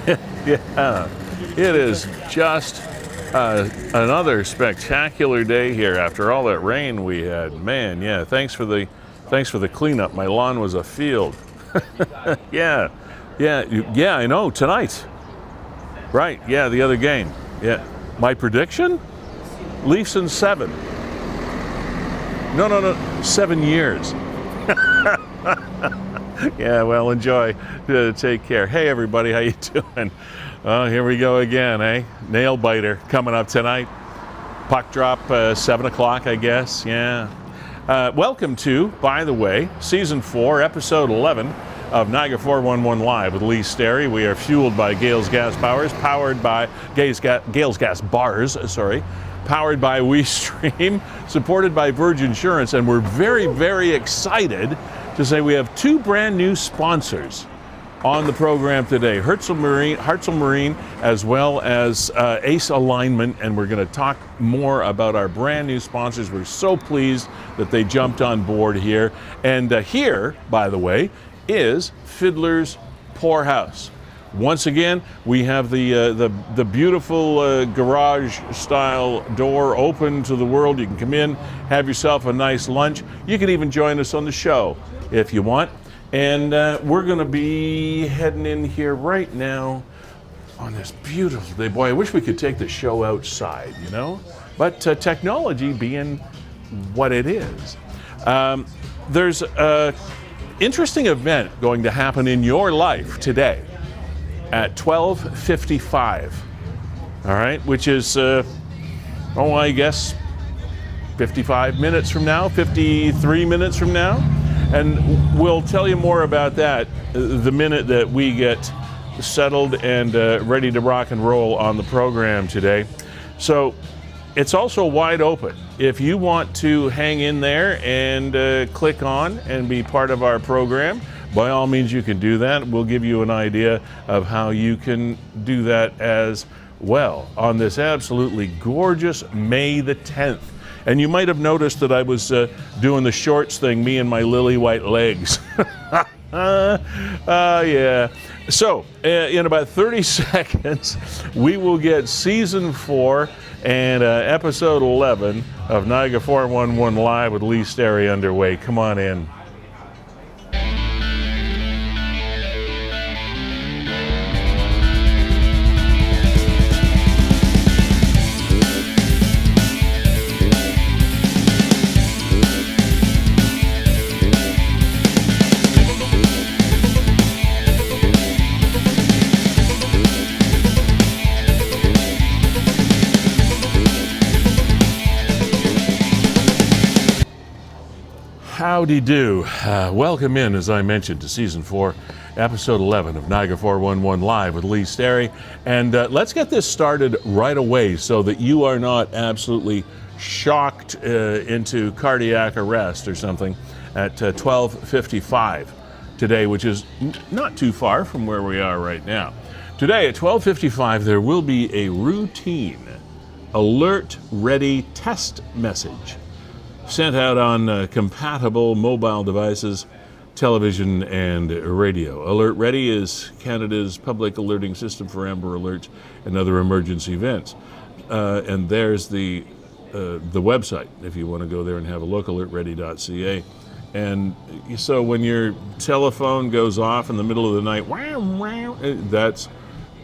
Yeah, it is just another spectacular day here after all that rain we had. Man, yeah, thanks for the cleanup. My lawn was a field. Yeah, I know, tonight. Right, yeah, the other game. Yeah, my prediction? Leafs in 7. No, 7 years. Yeah, well, enjoy. Take care. Hey, everybody, how you doing? Oh, here we go again, eh? Nail biter coming up tonight. Puck drop 7 o'clock, I guess. Yeah. Welcome to, by the way, Season 4, Episode 11 of Niagara 411 Live with Sterry. We are fueled by Gales Gas Powers, powered by Gales Gas Bars, powered by WeeStream, supported by Virgin Insurance, and we're very, very excited to say we have 2 brand new sponsors on the program today, Hartzell Marine, as well as Ace Alignment, and we're going to talk more about our brand new sponsors. We're so pleased that they jumped on board here. And here, by the way, is Fiddler's Poorhouse. Once again, we have the beautiful garage-style door open to the world. You can come in, have yourself a nice lunch. You can even join us on the show if you want. And we're going to be heading in here right now on this beautiful day. Boy, I wish we could take the show outside, you know? But technology being what it is. There's an interesting event going to happen in your life today at 12:55, all right? Which is, I guess 55 minutes from now, 53 minutes from now. And we'll tell you more about that the minute that we get settled and ready to rock and roll on the program today. So it's also wide open. If you want to hang in there and click on and be part of our program, by all means you can do that. We'll give you an idea of how you can do that as well on this absolutely gorgeous May the 10th. And you might have noticed that I was doing the shorts thing, me and my lily white legs. Yeah. So, in about 30 seconds, we will get Season 4 and Episode 11 of Niagara 411 Live with Sterry underway. Come on in. Howdy do. Welcome in, as I mentioned, to Season 4, Episode 11 of Niagara 411 Live with Sterry. And let's get this started right away so that you are not absolutely shocked into cardiac arrest or something at 12:55 today, which is not too far from where we are right now. Today at 12:55, there will be a routine alert ready test message sent out on compatible mobile devices, television, and radio. Alert Ready is Canada's public alerting system for Amber Alerts and other emergency events. And there's the website, if you want to go there and have a look, alertready.ca. And so when your telephone goes off in the middle of the night,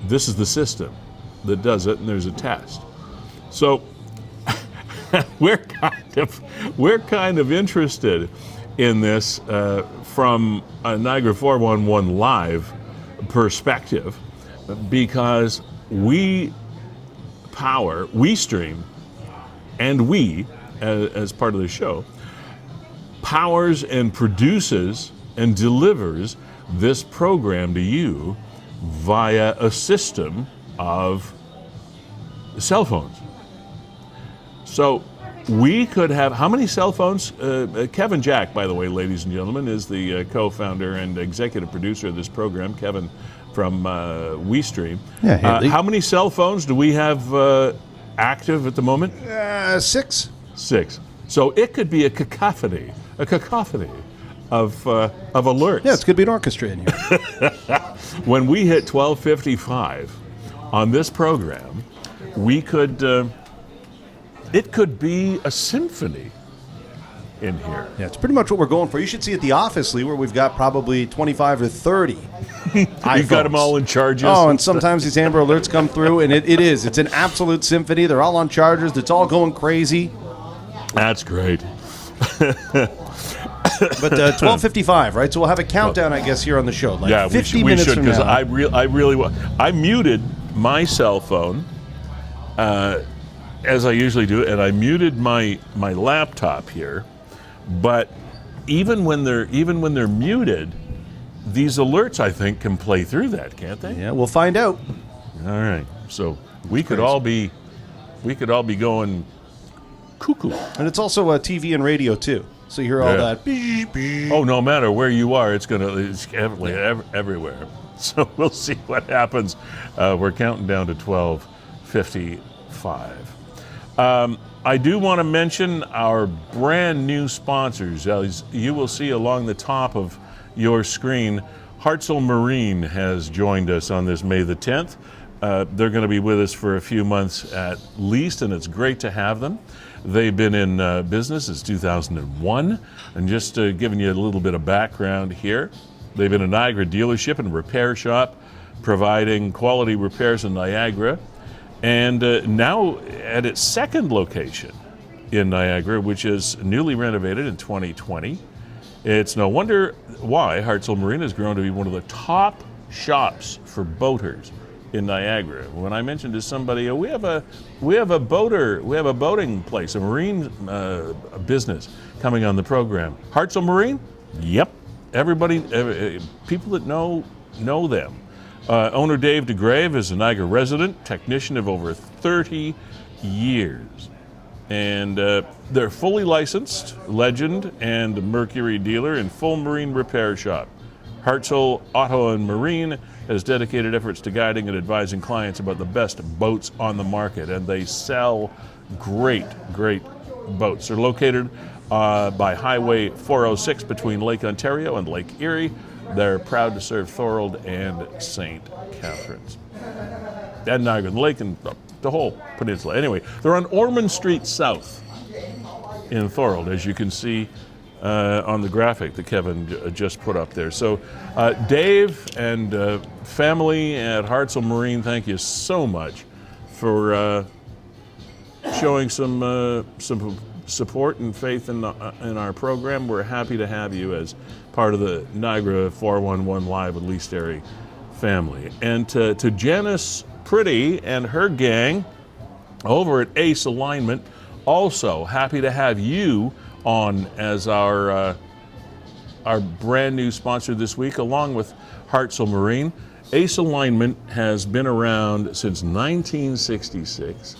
this is the system that does it, and there's a test. So we're kind of interested in this from a Niagara 411 Live perspective, because WeeStream, and we, as part of the show, powers and produces and delivers this program to you via a system of cell phones. So we could have, how many cell phones? Kevin Jack, by the way, ladies and gentlemen, is the co-founder and executive producer of this program, Kevin from WeeStream. Yeah, how many cell phones do we have active at the moment? 6. 6. So it could be a cacophony of alerts. Yeah, it's going to be an orchestra in here. When we hit 12:55 on this program, we could. It could be a symphony in here. Yeah, it's pretty much what we're going for. You should see at the office, Lee, where we've got probably 25 or 30 You've got them all in charges. Oh, and sometimes these Amber Alerts come through, and it is. It's an absolute symphony. They're all on chargers. It's all going crazy. That's great. But 12:55, right? So we'll have a countdown, I guess, here on the show. Like yeah, 50 we minutes should, from because now. I really I muted my cell phone as I usually do, and I muted my laptop here. But even when they're muted, these alerts, I think, can play through that, can't they? Yeah, we'll find out. All right. So we could all be going cuckoo. And it's also TV and radio too. So you hear all that. Oh, no matter where you are, it's everywhere. So we'll see what happens. We're counting down to 12:55. I do want to mention our brand new sponsors. As you will see along the top of your screen, Hartzell Marine has joined us on this May the 10th. They're going to be with us for a few months at least, and it's great to have them. They've been in business since 2001, and just giving you a little bit of background here, they've been a Niagara dealership and repair shop, providing quality repairs in Niagara, and now at its second location in Niagara, which is newly renovated in 2020. It's no wonder why Hartzell Marine has grown to be one of the top shops for boaters in Niagara. When I mentioned to somebody, we have a boating place, a marine business coming on the program. Hartzell Marine? Yep. Everybody, people that know them. Owner Dave DeGrave is a Niagara resident, technician of over 30 years. And they're fully licensed, Legend and Mercury dealer and full marine repair shop. Hartzell Auto and Marine has dedicated efforts to guiding and advising clients about the best boats on the market, and they sell great boats. They're located by Highway 406 between Lake Ontario and Lake Erie. They're proud to serve Feulled and St. Catharines. And Niagara Lake and the whole peninsula. Anyway, they're on Ormond Street South in Feulled, as you can see on the graphic that Kevin just put up there. So Dave and family at Hartzell Marine, thank you so much for showing some support and faith in our program. We're happy to have you as part of the Niagara 411 Live with Lee Sterry family. And to Janice Pretty and her gang over at Ace Alignment, also happy to have you on as our brand new sponsor this week, along with Hartzell Marine. Ace Alignment has been around since 1966.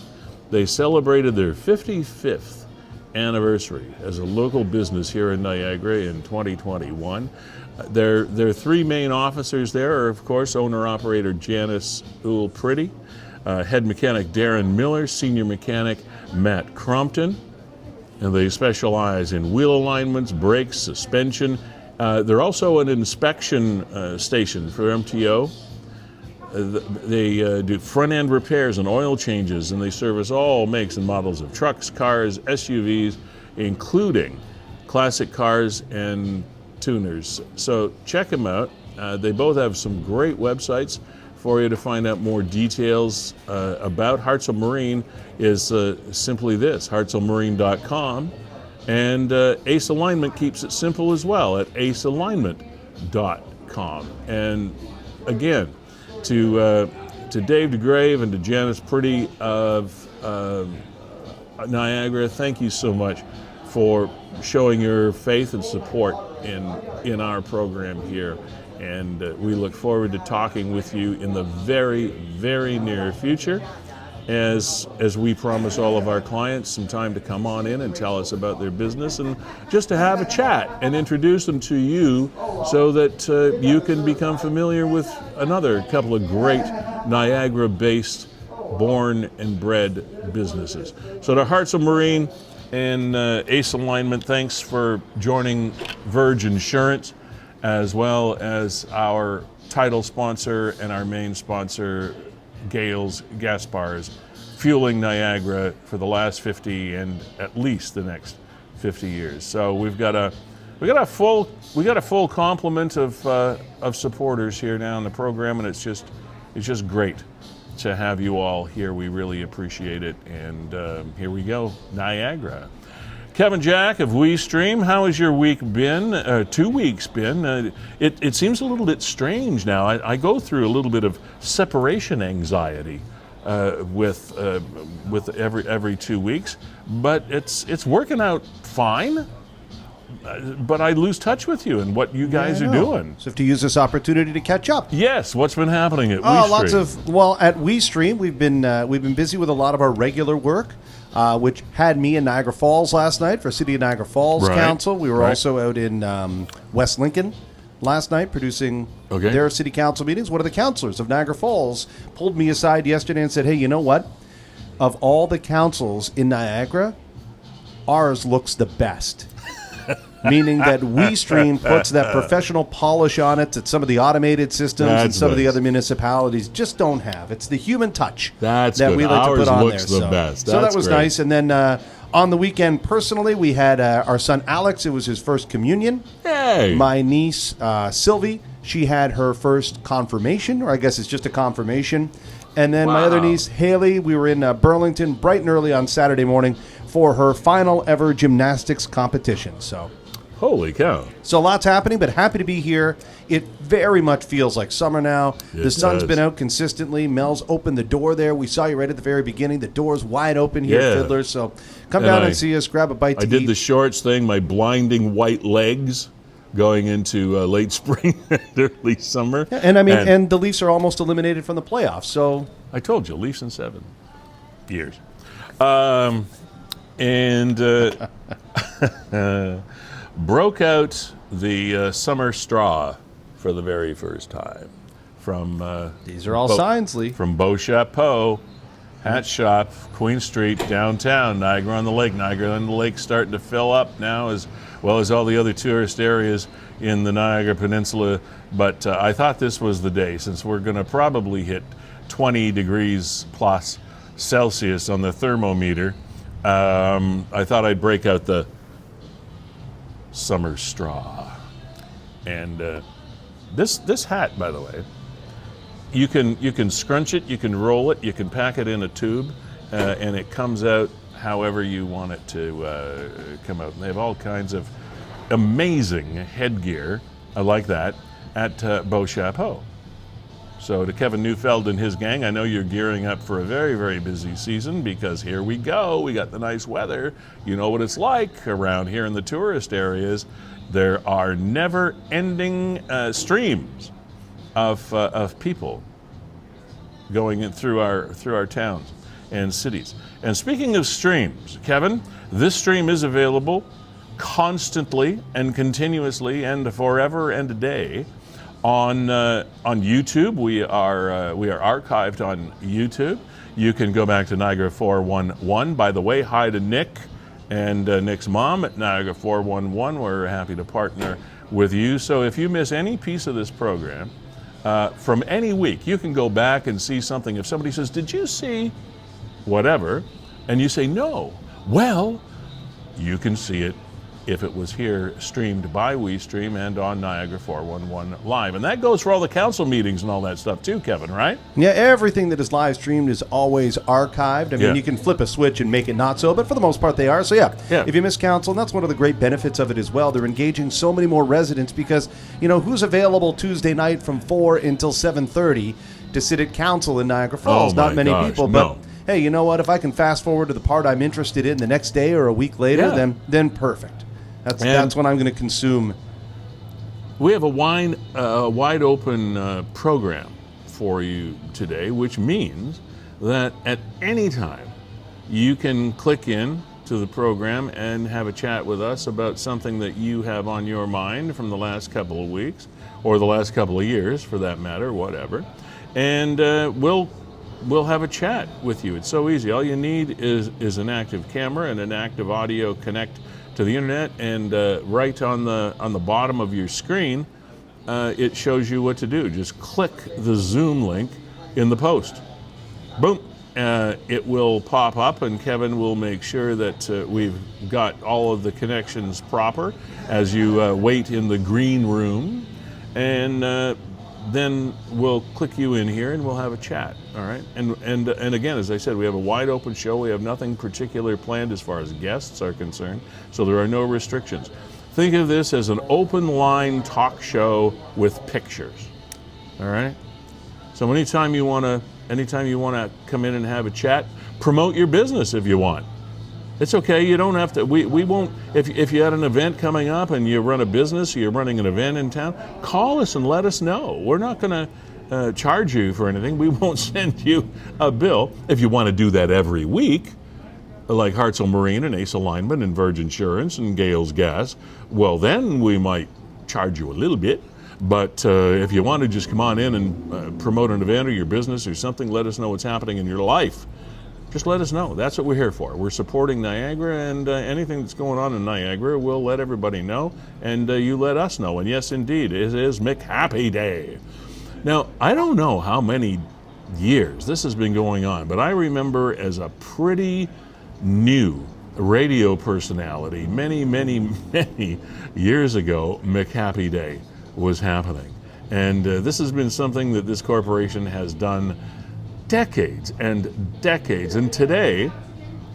They celebrated their 55th anniversary as a local business here in Niagara in 2021. Their three main officers there are, of course, owner-operator Janice Pretty, head mechanic Darren Miller, senior mechanic Matt Crompton, and they specialize in wheel alignments, brakes, suspension. They're also an inspection station for MTO. They do front-end repairs and oil changes, and they service all makes and models of trucks, cars, SUVs, including classic cars and tuners. So check them out. They both have some great websites for you to find out more details about. Hartzell Marine is simply this, hartzellmarine.com. And Ace Alignment keeps it simple as well at acealignment.com. And again, to Dave DeGrave and to Janice Pretty of Niagara, thank you so much for showing your faith and support in our program here. And we look forward to talking with you in the very, very near future as we promise all of our clients some time to come on in and tell us about their business and just to have a chat and introduce them to you so that you can become familiar with another couple of great Niagara-based born and bred businesses. So to Hartzell Marine, And Ace Alignment, thanks for joining Verge Insurance, as well as our title sponsor and our main sponsor, Gales Gas Bars, fueling Niagara for the last 50 and at least the next 50 years. So we got a full complement of supporters here now in the program, and it's just great to have you all here. We really appreciate it. And here we go, Niagara. Kevin Jack of WeeStream, how has your week been? 2 weeks been? It seems a little bit strange now. I go through a little bit of separation anxiety with every 2 weeks, but it's working out fine. But I lose touch with you and what you guys are doing. So have to use this opportunity to catch up. Yes, what's been happening at WeeStream? At WeeStream we've been busy with a lot of our regular work, which had me in Niagara Falls last night for City of Niagara Falls Council. We were also out in West Lincoln last night producing their city council meetings. One of the councilors of Niagara Falls pulled me aside yesterday and said, "Hey, you know what? Of all the councils in Niagara, ours looks the best." Meaning that WeeStream puts that professional polish on it that some of the automated systems and some of the other municipalities just don't have. It's the human touch that we like to put on there. The best. So that was great. Nice. And then on the weekend, personally, we had our son Alex. It was his first communion. Hey. My niece Sylvie, she had her first confirmation, or I guess it's just a confirmation. And then my other niece Haley, we were in Burlington bright and early on Saturday morning for her final ever gymnastics competition. So. Holy cow. So lots happening, but happy to be here. It very much feels like summer now. The sun's been out consistently. Mel's opened the door there. We saw you right at the very beginning. The door's wide open here at Fiddler's. So come down and see us, grab a bite to eat. I did the shorts thing, my blinding white legs going into late spring and early summer. Yeah, and the Leafs are almost eliminated from the playoffs. So I told you, Leafs in 7 years. Broke out the summer straw for the very first time from these are all signs, Lee. From Beau Chapeau Hat Shop, Queen Street, downtown, Niagara on the Lake. Niagara on the Lake starting to fill up now, as well as all the other tourist areas in the Niagara Peninsula. But I thought this was the day, since we're going to probably hit 20 degrees plus Celsius on the thermometer. I thought I'd break out the summer straw. And this hat, by the way, you can scrunch it, you can roll it, you can pack it in a tube, and it comes out however you want it to come out. And they have all kinds of amazing headgear, I like that, at Beau Chapeau. So to Kevin Neufeld and his gang, I know you're gearing up for a very, very busy season, because here we go. We got the nice weather. You know what it's like around here in the tourist areas. There are never-ending streams of people going in through our towns and cities. And speaking of streams, Kevin, this stream is available constantly and continuously and forever and a day on YouTube. We are archived on YouTube. You can go back to Niagara 411. By the way, hi to Nick and Nick's mom at Niagara 411. We're happy to partner with you. So if you miss any piece of this program from any week, you can go back and see something. If somebody says, "Did you see whatever?" and you say no, well, you can see it if it was here streamed by WeeStream and on Niagara 411 Live. And that goes for all the council meetings and all that stuff too, Kevin, right? Yeah, everything that is live streamed is always archived. I mean, you can flip a switch and make it not so, but for the most part they are. So yeah, if you miss council, and that's one of the great benefits of it as well, they're engaging so many more residents, because, you know, who's available Tuesday night from 4 until 7:30 to sit at council in Niagara Falls? Not many people, but hey, you know what? If I can fast forward to the part I'm interested in the next day or a week later, then perfect. That's when I'm going to consume. We have a wide open program for you today, which means that at any time you can click in to the program and have a chat with us about something that you have on your mind from the last couple of weeks, or the last couple of years for that matter, whatever. And we'll we'll have a chat with you. It's so easy. All you need is an active camera and an active audio connect to the internet, and right on the bottom of your screen, it shows you what to do. Just click the Zoom link in the post. Boom. It will pop up, and Kevin will make sure that we've got all of the connections proper as you wait in the green room, and then we'll click you in here and we'll have a chat. All right. And again, as I said, we have a wide open show. We have nothing particular planned as far as guests are concerned, so there are no restrictions. Think of this as an open line talk show with pictures. All right. So anytime you want to come in and have a chat, promote your business if you want. It's okay. You don't have to. We won't. If you had an event coming up and you run a business, or you're running an event in town, call us and let us know. We're not going to charge you for anything. We won't send you a bill. If you want to do that every week, like Hartzell Marine and Ace Alignment and Verge Insurance and Gales Gas, well, then we might charge you a little bit. But if you want to just come on in and promote an event or your business or something, let us know what's happening in your life. Just let us know. That's what we're here for. We're supporting Niagara, and anything that's going on in Niagara, we'll let everybody know, and you let us know. And yes, indeed, it is McHappy Day. Now, I don't know how many years this has been going on, but I remember as a pretty new radio personality many, many, many years ago, McHappy Day was happening. And this has been something that this corporation has done decades and decades. And today,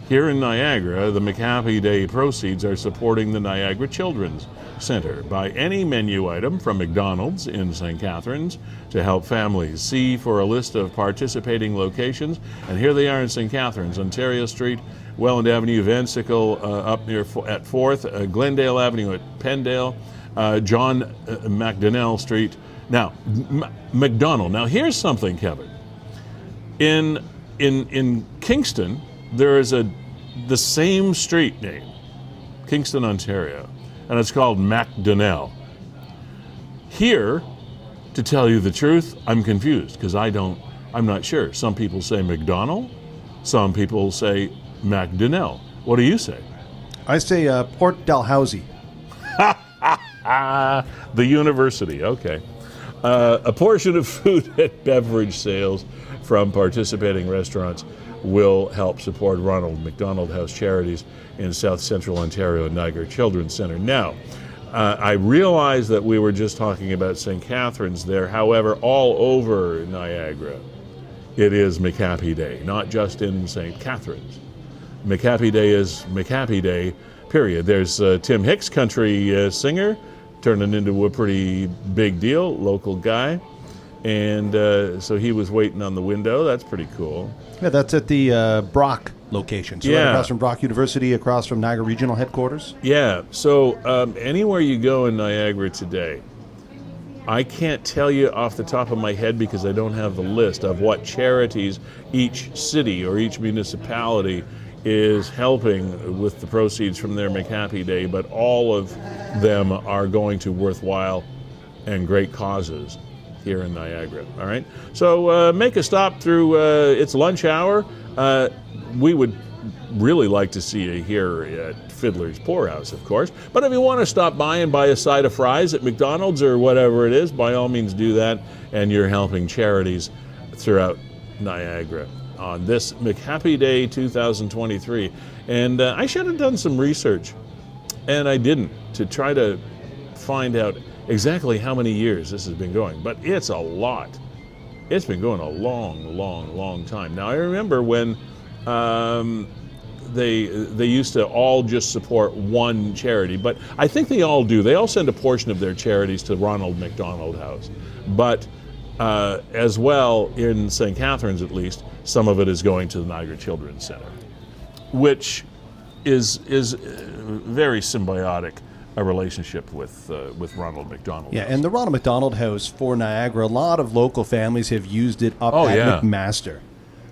here in Niagara, the McHappy Day proceeds are supporting the Niagara Children's Center. Buy any menu item from McDonald's in St. Catharines to help families. See for a list of participating locations. And here they are in St. Catharines, Ontario Street, Welland Avenue, Vancicle up near at 4th, Glendale Avenue at Pendale, John MacDonnell Street. Now, McDonald. Now, here's something, Kevin. In Kingston, there is the same street name, Kingston, Ontario, and it's called MacDonnell. Here, to tell you the truth, I'm confused because I'm not sure. Some people say McDonald, some people say MacDonnell. What do you say? I say Port Dalhousie. The university, okay. A portion of food and beverage sales from participating restaurants will help support Ronald McDonald House Charities in South Central Ontario and Niagara Children's Center. Now, I realize that we were just talking about St. Catharines there. However, all over Niagara, it is McHappy Day, not just in St. Catharines. McHappy Day is McHappy Day, period. There's Tim Hicks, country singer, turning into a pretty big deal, local guy. And so he was waiting on the window. That's pretty cool. Yeah, that's at the Brock location. So yeah. Right across from Brock University, across from Niagara Regional Headquarters. Yeah, so anywhere you go in Niagara today, I can't tell you off the top of my head because I don't have the list of what charities each city or each municipality is helping with the proceeds from their McHappy Day, but all of them are going to worthwhile and great causes here in Niagara. All right, so make a stop through. It's lunch hour. We would really like to see you here at Fiddler's Poorhouse, of course. But if you want to stop by and buy a side of fries at McDonald's or whatever it is, by all means do that. And you're helping charities throughout Niagara on this McHappy Day 2023. And I should have done some research, and I didn't, to try to find out exactly how many years this has been going. But it's a lot. It's been going a long, long, long time. Now, I remember when they used to all just support one charity, but I think they all do. They all send a portion of their charities to Ronald McDonald House. But as well, in St. Catharines at least, some of it is going to the Niagara Children's Center, which is very symbiotic, a relationship with Ronald McDonald. Yeah, House. and the Ronald McDonald House for Niagara, a lot of local families have used it up at McMaster.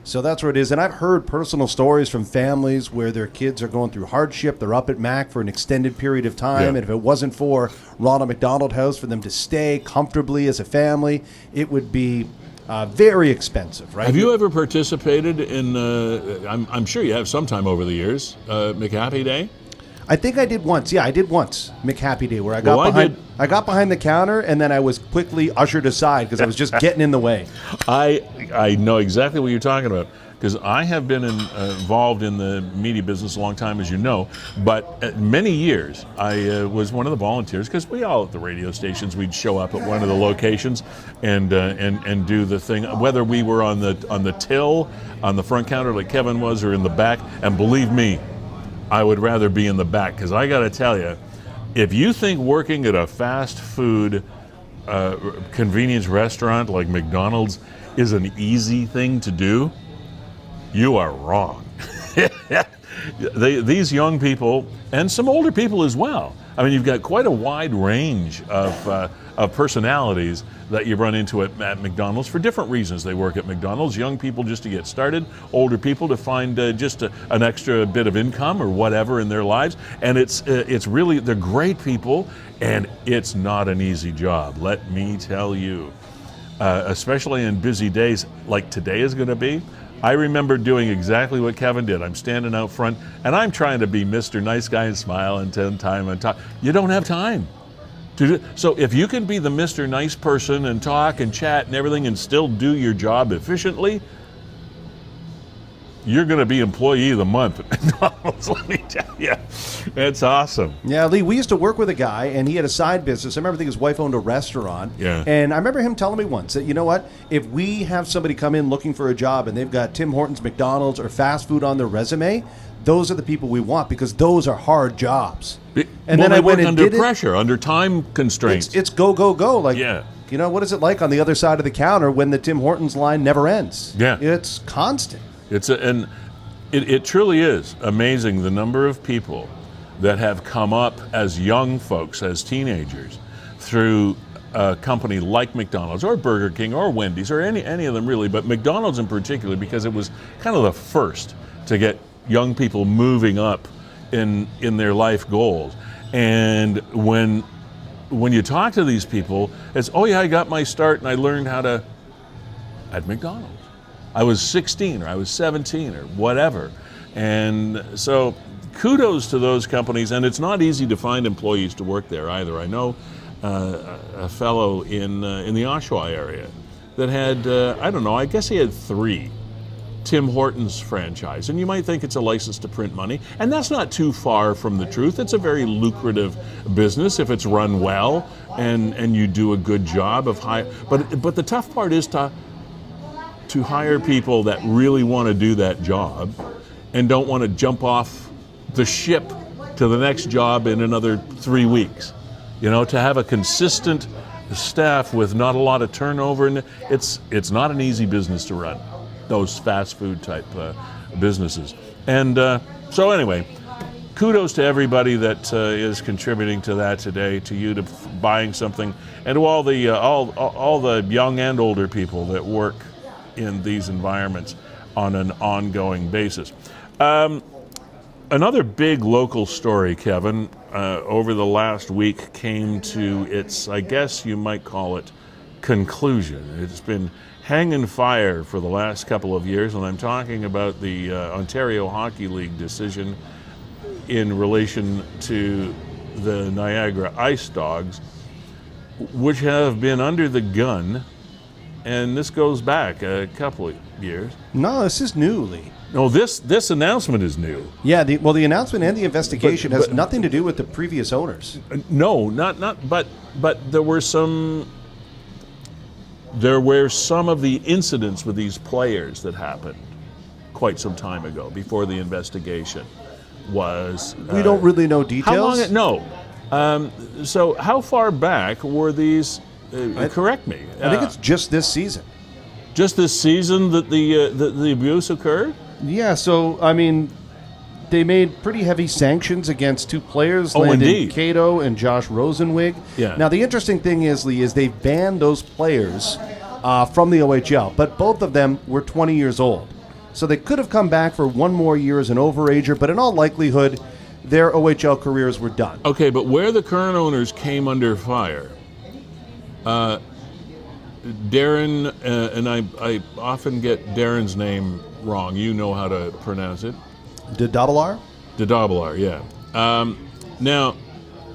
So that's where it is. And I've heard personal stories from families where their kids are going through hardship. They're up at Mac for an extended period of time. And if it wasn't for Ronald McDonald House, for them to stay comfortably as a family, it would be Very expensive, right? Have you ever participated in, I'm sure you have sometime over the years, McHappy Day? I think I did once. Yeah, I did once. McHappy Day, where I got I got behind the counter, and then I was quickly ushered aside because I was just getting in the way. I know exactly what you're talking about, because I have been involved in the media business a long time, as you know, but many years I was one of the volunteers, because we all at the radio stations, we'd show up at one of the locations and do the thing, whether we were on the till, on the front counter like Kevin was, or in the back. And believe me, I would rather be in the back, because I got to tell you, if you think working at a fast food convenience restaurant like McDonald's is an easy thing to do, you are wrong. These young people, and some older people as well. I mean, you've got quite a wide range of personalities that you run into at McDonald's for different reasons. They work at McDonald's. Young people just to get started, older people to find just an extra bit of income or whatever in their lives. And it's really, they're great people, and it's not an easy job, let me tell you. Especially in busy days like today is going to be. I remember doing exactly what Kevin did. I'm standing out front, and I'm trying to be Mr. Nice Guy and smile and time and talk. You don't have time to do. So if you can be the Mr. Nice person and talk and chat and everything and still do your job efficiently, you're going to be Employee of the Month at McDonald's, let me tell you. It's awesome. Yeah, Lee, we used to work with a guy, and he had a side business. I remember his wife owned a restaurant. Yeah. And I remember him telling me once that, you know what, if we have somebody come in looking for a job and they've got Tim Hortons, McDonald's, or fast food on their resume, those are the people we want, because those are hard jobs. And then I went under pressure, under time constraints. It's go, go, go. Like, yeah. You know, what is it like on the other side of the counter when the Tim Hortons line never ends? Yeah. It's constant. It truly is amazing the number of people that have come up as young folks, as teenagers, through a company like McDonald's or Burger King or Wendy's or any of them really, but McDonald's in particular, because it was kind of the first to get young people moving up in their life goals. And when you talk to these people, it's, oh yeah, I got my start and I learned how to at McDonald's. I was 16 or I was 17 or whatever. And so kudos to those companies. And it's not easy to find employees to work there either. I know a fellow in the Oshawa area that had, I don't know, I guess he had 3 Tim Hortons franchise. And you might think it's a license to print money. And that's not too far from the truth. It's a very lucrative business if it's run well and you do a good job of but the tough part is to hire people that really want to do that job and don't want to jump off the ship to the next job in another 3 weeks. You know, to have a consistent staff with not a lot of turnover, and it's not an easy business to run, those fast food type businesses. And so anyway, kudos to everybody that is contributing to that today, to you, to buying something, and to all the young and older people that work in these environments on an ongoing basis. Another big local story, Kevin, over the last week came to its, I guess you might call it, conclusion. It's been hanging fire for the last couple of years, and I'm talking about the Ontario Hockey League decision in relation to the Niagara Ice Dogs, which have been under the gun. And this goes back a couple of years. No, this is new, Lee. No, this announcement is new. Yeah, the announcement and the investigation has nothing to do with the previous owners. No, not. But there were some of the incidents with these players that happened quite some time ago, before the investigation was. We don't really know details. How long? No. So how far back were these? Correct me. I think it's just this season. Just this season that the abuse occurred? Yeah, so, I mean, they made pretty heavy sanctions against 2 players, Landon Cato and Josh Rosenwig. Yeah. Now, the interesting thing is, Lee, is they banned those players from the OHL, but both of them were 20 years old. So they could have come back for 1 more year as an overager, but in all likelihood, their OHL careers were done. Okay, but where the current owners came under fire, Darren, and I often get Darren's name wrong. You know how to pronounce it. De Dobbelaar? De Dobbelaar, yeah. Now,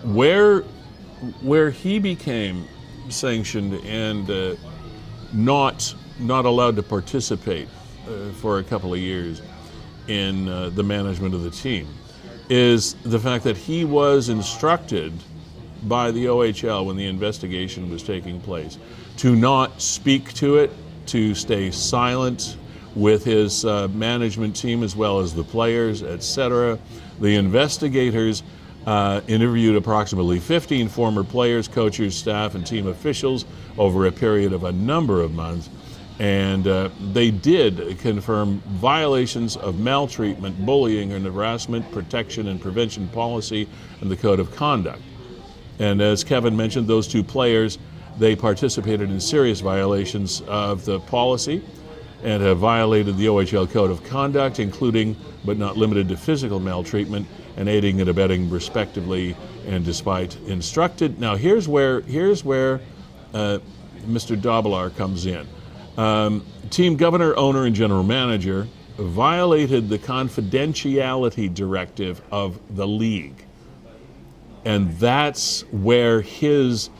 where he became sanctioned and not allowed to participate for a couple of years in the management of the team is the fact that he was instructed by the OHL when the investigation was taking place to not speak to it, to stay silent with his management team as well as the players, etc. The investigators interviewed approximately 15 former players, coaches, staff, and team officials over a period of a number of months. And they did confirm violations of maltreatment, bullying, and harassment, protection and prevention policy, and the code of conduct. And as Kevin mentioned, those two players, they participated in serious violations of the policy and have violated the OHL code of conduct, including but not limited to physical maltreatment and aiding and abetting respectively, and despite instructed. Now here's where Mr. Dobbelaar comes in. Team governor, owner, and general manager violated the confidentiality directive of the league. And that's where his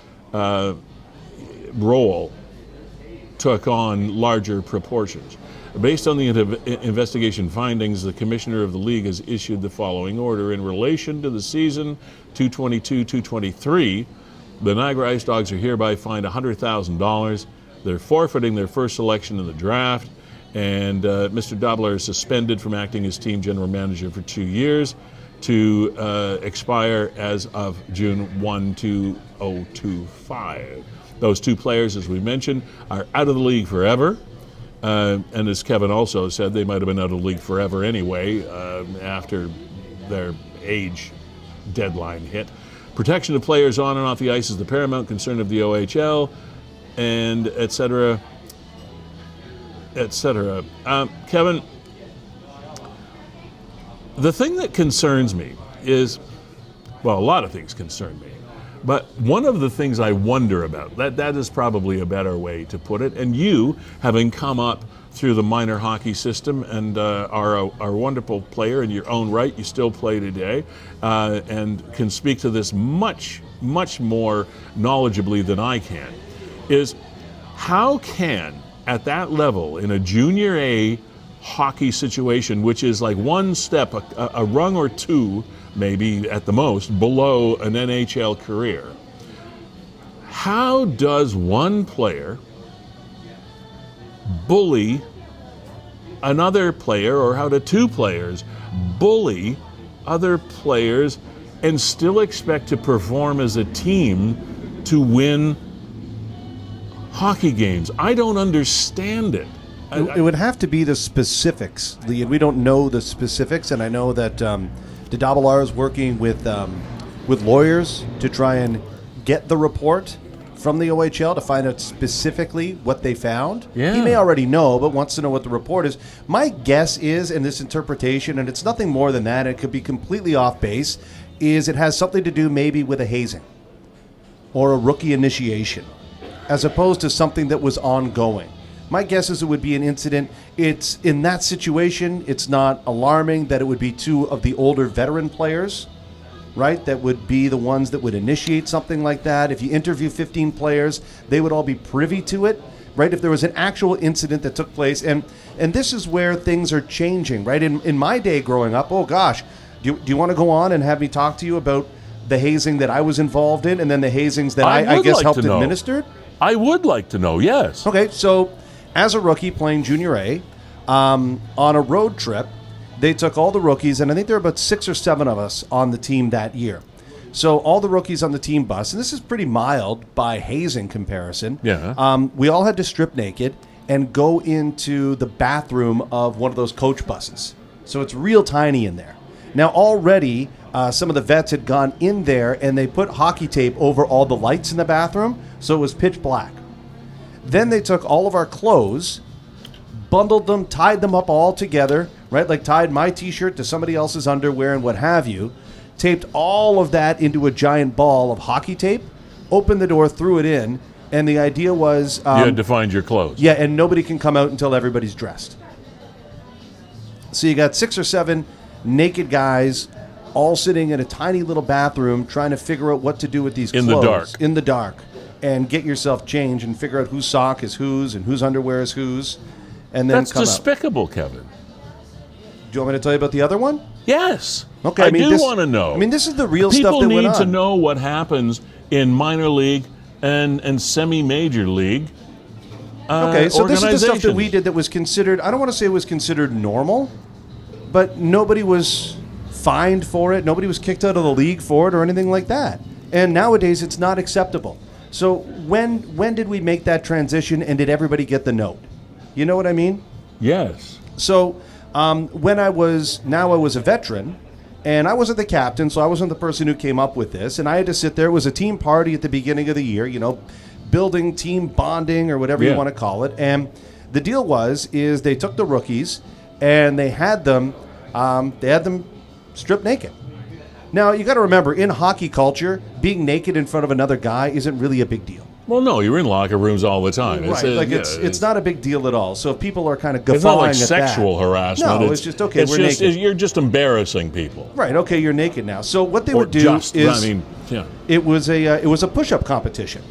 role took on larger proportions. Based on the investigation findings, the commissioner of the league has issued the following order. In relation to the season 222-223, the Niagara Ice Dogs are hereby fined $100,000. They're forfeiting their first selection in the draft, and Mr. Dobbelaar is suspended from acting as team general manager for 2 years to expire as of June 1, 2025. Those two players, as we mentioned, are out of the league forever. And as Kevin also said, they might have been out of the league forever anyway after their age deadline hit. Protection of players on and off the ice is the paramount concern of the OHL, and et cetera, et cetera. Kevin, the thing that concerns me is, well, a lot of things concern me, but one of the things I wonder about, that is probably a better way to put it, and you, having come up through the minor hockey system and are a wonderful player in your own right, you still play today, and can speak to this much, much more knowledgeably than I can, is how can, at that level, in a junior A hockey situation, which is like one step, a rung or two, maybe at the most, below an NHL career, how does one player bully another player, or how do two players bully other players and still expect to perform as a team to win hockey games? I don't understand it. It would have to be the specifics, Lee, and we don't know the specifics, and I know that De Dobbelaar is working with lawyers to try and get the report from the OHL to find out specifically what they found. Yeah. He may already know, but wants to know what the report is. My guess is, in this interpretation, and it's nothing more than that, it could be completely off base, is it has something to do maybe with a hazing or a rookie initiation, as opposed to something that was ongoing. My guess is it would be an incident. It's in that situation, it's not alarming that it would be two of the older veteran players, right, that would be the ones that would initiate something like that. If you interview 15 players, they would all be privy to it, right? If there was an actual incident that took place, and this is where things are changing, right? In my day growing up, oh gosh, do you want to go on and have me talk to you about the hazing that I was involved in, and then the hazings that I guess helped administer? I would like to know, yes. Okay, so as a rookie playing Junior A, on a road trip, they took all the rookies, and I think there were about 6 or 7 of us on the team that year. So all the rookies on the team bus, and this is pretty mild by hazing comparison. Yeah. We all had to strip naked and go into the bathroom of one of those coach buses. So it's real tiny in there. Now already, some of the vets had gone in there, and they put hockey tape over all the lights in the bathroom, so it was pitch black. Then they took all of our clothes, bundled them, tied them up all together, right? Like tied my t-shirt to somebody else's underwear and what have you, taped all of that into a giant ball of hockey tape, opened the door, threw it in, And the idea was... you had to find your clothes. Yeah, and nobody can come out until everybody's dressed. So you got 6 or 7 naked guys all sitting in a tiny little bathroom trying to figure out what to do with these clothes. In the dark. In the dark. And get yourself changed and figure out whose sock is whose and whose underwear is whose. And then That's come despicable, Kevin. out. Do you want me to tell you about the other one? Yes. Okay, I do want to know. I mean, this is the real People stuff that went on. need to know what happens in minor league and semi-major league Okay, so this is the stuff that organizations. we did that was considered, I don't want to say it was considered normal, but nobody was fined for it. Nobody was kicked out of the league for it or anything like that. And nowadays, it's not acceptable. So when did we make that transition, and did everybody get the note? You know what I mean? Yes. So when I was a veteran, and I wasn't the captain, so I wasn't the person who came up with this, and I had to sit there. It was a team party at the beginning of the year, building team bonding or whatever you want to call it. And the deal is they took the rookies and they had them stripped naked. Now, you got to remember, in hockey culture, being naked in front of another guy isn't really a big deal. Well, no, you're in locker rooms all the time. Right, it's not a big deal at all. So if people are kind of guffawing it's not like at sexual that, harassment. No, it's just, okay, we're naked. You're just embarrassing people. Right, okay, you're naked now. So what they would do it was a push-up competition.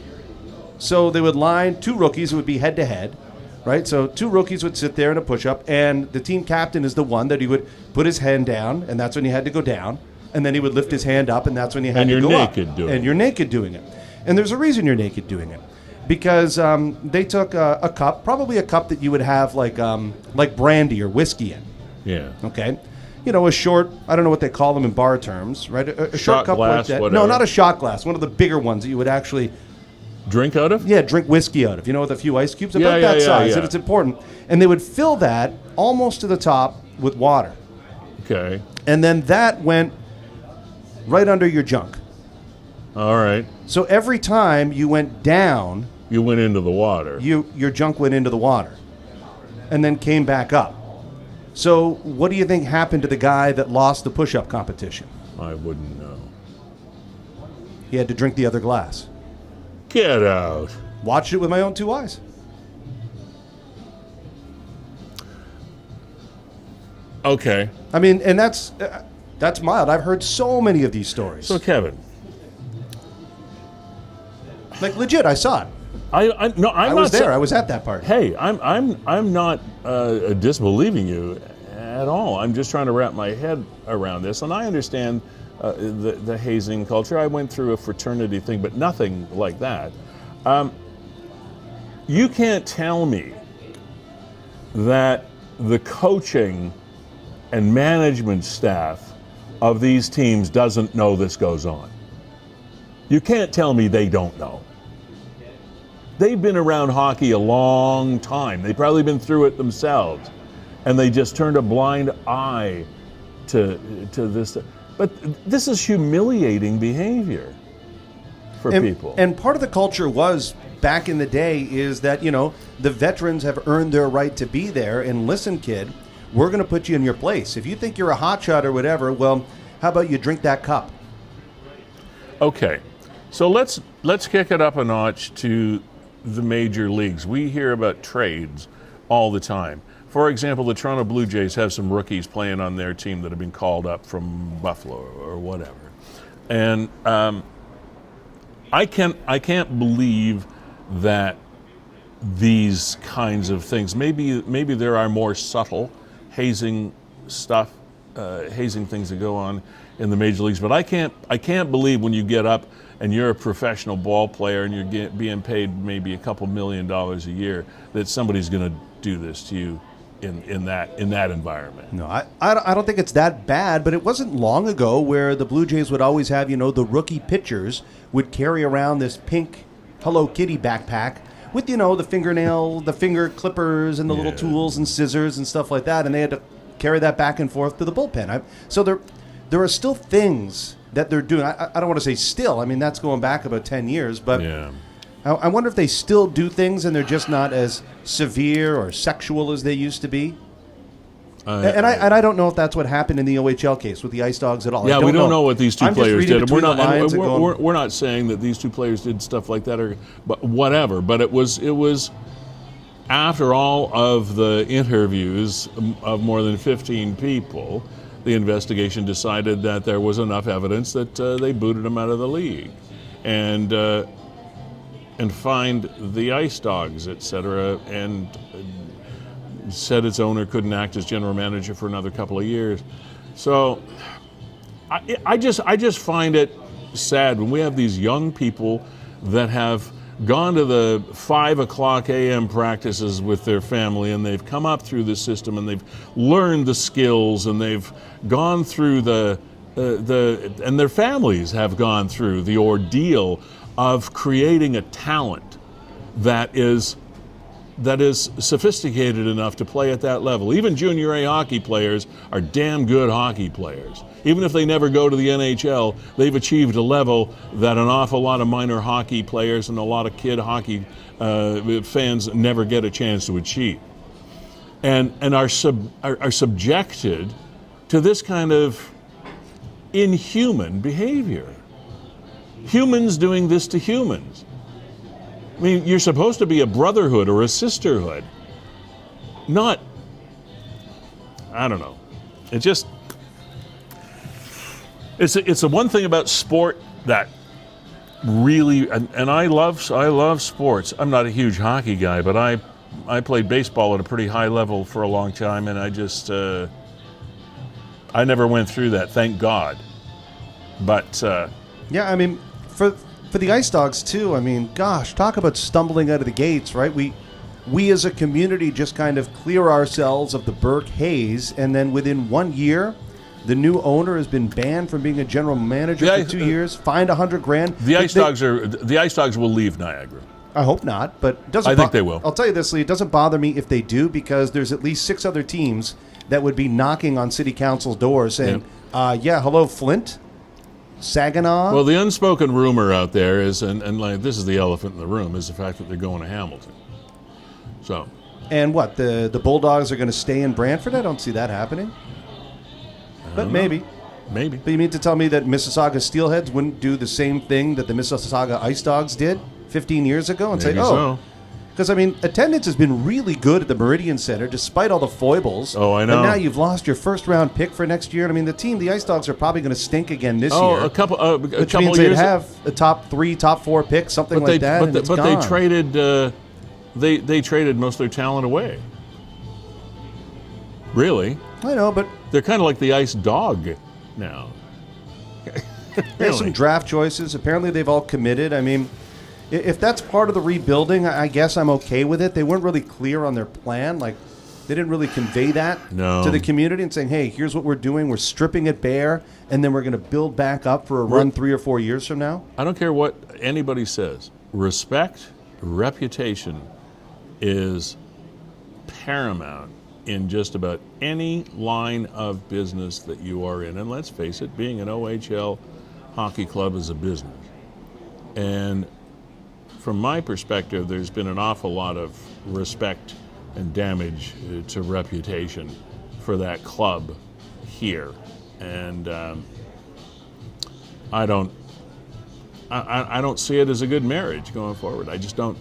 So they would line 2 rookies, it would be head-to-head, right? So 2 rookies would sit there in a push-up, and the team captain is the one that he would put his hand down, and that's when he had to go down, and then he would lift his hand up, and that's when he had to go up. And you're naked doing it. And there's a reason you're naked doing it. Because they took a cup, probably a cup that you would have like brandy or whiskey in. Yeah. Okay? A short, I don't know what they call them in bar terms, right? A short cup glass, like that. whatever. No, not a shot glass. One of the bigger ones that you would actually... Drink out of? Yeah, drink whiskey out of. With a few ice cubes. About Yeah, that size. yeah. And it's important. And they would fill that almost to the top with water. Okay. And then that went right under your junk. All right. So every time you went down... You went into the water. Your junk went into the water. And then came back up. So what do you think happened to the guy that lost the push-up competition? I wouldn't know. He had to drink the other glass. Get out. Watched it with my own 2 eyes. Okay. I mean, and that's mild. I've heard so many of these stories. So, Kevin. Like, legit, I saw it. I was there. I was at that party. Hey, I'm not disbelieving you at all. I'm just trying to wrap my head around this, and I understand the hazing culture. I went through a fraternity thing, but nothing like that. You can't tell me that the coaching and management staff of these teams doesn't know this goes on. You can't tell me they don't know. They've been around hockey a long time. They've probably been through it themselves. And they just turned a blind eye to this. But this is humiliating behavior for people. And part of the culture was, back in the day, is that, the veterans have earned their right to be there. And listen, kid, we're going to put you in your place. If you think you're a hotshot or whatever, well, how about you drink that cup? Okay. So let's kick it up a notch to the major leagues. We hear about trades all the time. For example, the Toronto Blue Jays have some rookies playing on their team that have been called up from Buffalo or whatever. And I can't believe that these kinds of things, maybe there are more subtle hazing stuff, hazing things that go on in the major leagues, but I can't believe when you get up and you're a professional ball player and you're being paid maybe a couple $1 million a year, that somebody's going to do this to you in that environment. No, I don't think it's that bad, but it wasn't long ago where the Blue Jays would always have, the rookie pitchers would carry around this pink Hello Kitty backpack with, the finger clippers and the little tools and scissors and stuff like that, and they had to carry that back and forth to the bullpen. So there are still things that they're doing. I don't want to say still. I mean, that's going back about 10 years. But I wonder if they still do things and they're just not as severe or sexual as they used to be. And I don't know if that's what happened in the OHL case with the Ice Dogs at all. Yeah, we don't know what these two players did. We're not saying that these two players did stuff like that, but whatever. But it was after all of the interviews of more than 15 people, the investigation decided that there was enough evidence that they booted him out of the league, and fined the Ice Dogs, etc., and said its owner couldn't act as general manager for another couple of years. So I just find it sad when we have these young people that have gone to the 5 o'clock a.m. practices with their family, and they've come up through the system, and they've learned the skills, and they've gone through and their families have gone through the ordeal of creating a talent that is sophisticated enough to play at that level. Even junior A hockey players are damn good hockey players. Even if they never go to the NHL, they've achieved a level that an awful lot of minor hockey players and a lot of kid hockey fans never get a chance to achieve. And are subjected to this kind of inhuman behavior. Humans doing this to humans. I mean, you're supposed to be a brotherhood or a sisterhood, not, I don't know. It just, it's the one thing about sport that really, and I love sports. I'm not a huge hockey guy, but I played baseball at a pretty high level for a long time, and I just, I never went through that, thank God. But yeah, I mean, for the Ice Dogs too, I mean, gosh, talk about stumbling out of the gates, right? We as a community just kind of clear ourselves of the Burke haze, and then within 1 year, the new owner has been banned from being a general manager for 2 years, fined $100,000. The Ice Dogs will leave Niagara. I hope not, but I think they will. I'll tell you this, Lee, it doesn't bother me if they do, because there's at least 6 other teams that would be knocking on City Council's doors saying, yeah, hello, Flint, Saginaw. Well, the unspoken rumor out there is, and like this is the elephant in the room, is the fact that they're going to Hamilton. So. And what, the Bulldogs are going to stay in Brantford? I don't see that happening. But maybe. Maybe. But you mean to tell me that Mississauga Steelheads wouldn't do the same thing that the Mississauga Ice Dogs did 15 years ago and maybe say, oh. Because, I mean, attendance has been really good at the Meridian Center despite all the foibles. Oh, I know. And now you've lost your first-round pick for next year. I mean, the Ice Dogs are probably going to stink again this year. Oh, a couple which couple means years. They'd have a top 3, top 4 pick, something like that, But gone. they traded, they traded most of their talent away. Really? I know, but they're kind of like the Ice Dog now. There's some draft choices. Apparently, they've all committed. I mean, if that's part of the rebuilding, I guess I'm okay with it. They weren't really clear on their plan. Like, they didn't really convey that to the community and saying, hey, here's what we're doing. We're stripping it bare, and then we're going to build back up for a run 3 or 4 years from now. I don't care what anybody says. Respect, reputation is paramount in just about any line of business that you are in. And let's face it, being an OHL hockey club is a business. And from my perspective, there's been an awful lot of respect and damage to reputation for that club here. And I don't see it as a good marriage going forward. I just don't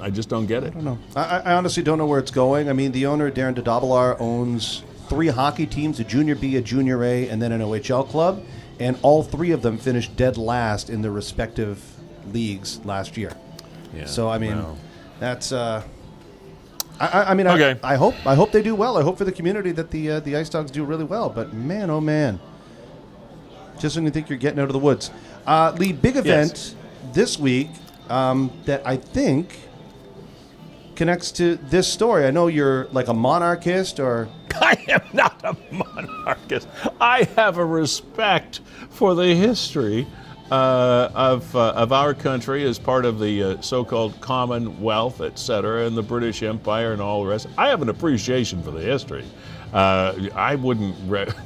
get it. I don't know. I honestly don't know where it's going. I mean, the owner, Darren Dedobbelaar, owns 3 hockey teams, a Junior B, a Junior A, and then an OHL club. And all 3 of them finished dead last in their respective leagues last year. Yeah, so, I mean, that's... I mean, okay. I hope they do well. I hope for the community that the Ice Dogs do really well. But, man, oh, man. Just when you think you're getting out of the woods. Lee, big event this week that I think connects to this story. I know you're like a monarchist or... I am not a monarchist. I have a respect for the history of our country as part of the so-called Commonwealth, etc., and the British Empire and all the rest. I have an appreciation for the history. I wouldn't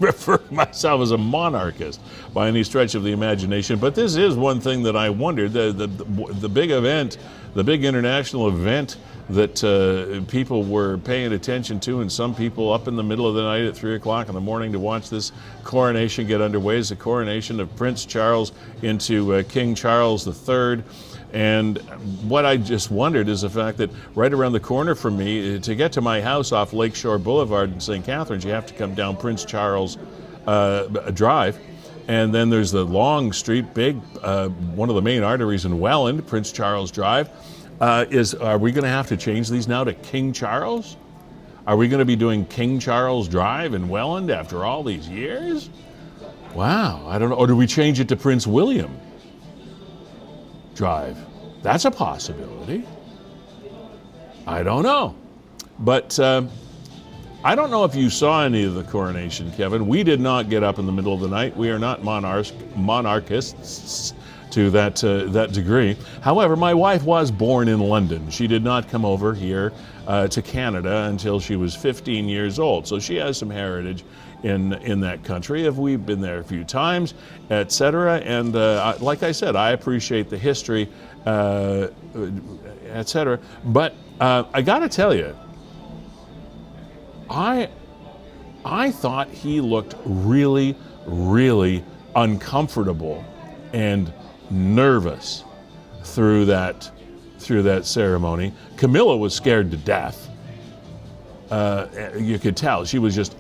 refer to myself as a monarchist by any stretch of the imagination, but this is one thing that I wondered, the big event, the big international event that people were paying attention to, and some people up in the middle of the night at 3 o'clock in the morning to watch this coronation get underway, is the coronation of Prince Charles into King Charles III. And what I just wondered is the fact that right around the corner from me, to get to my house off Lakeshore Boulevard in St. Catharines, you have to come down Prince Charles Drive. And then there's the long street, big, one of the main arteries in Welland, Prince Charles Drive. Are we going to have to change these now to King Charles? Are we going to be doing King Charles Drive in Welland after all these years? Wow, I don't know. Or do we change it to Prince William Drive? That's a possibility. I don't know. But I don't know if you saw any of the coronation, Kevin. We did not get up in the middle of the night. We are not monarchists to that degree. However, my wife was born in London. She did not come over here to Canada until she was 15 years old. So she has some heritage in that country. We've been there a few times, etc. And like I said, I appreciate the history, etc. But I got to tell you, I thought he looked really, really uncomfortable and nervous through that ceremony. Camilla was scared to death. You could tell she was just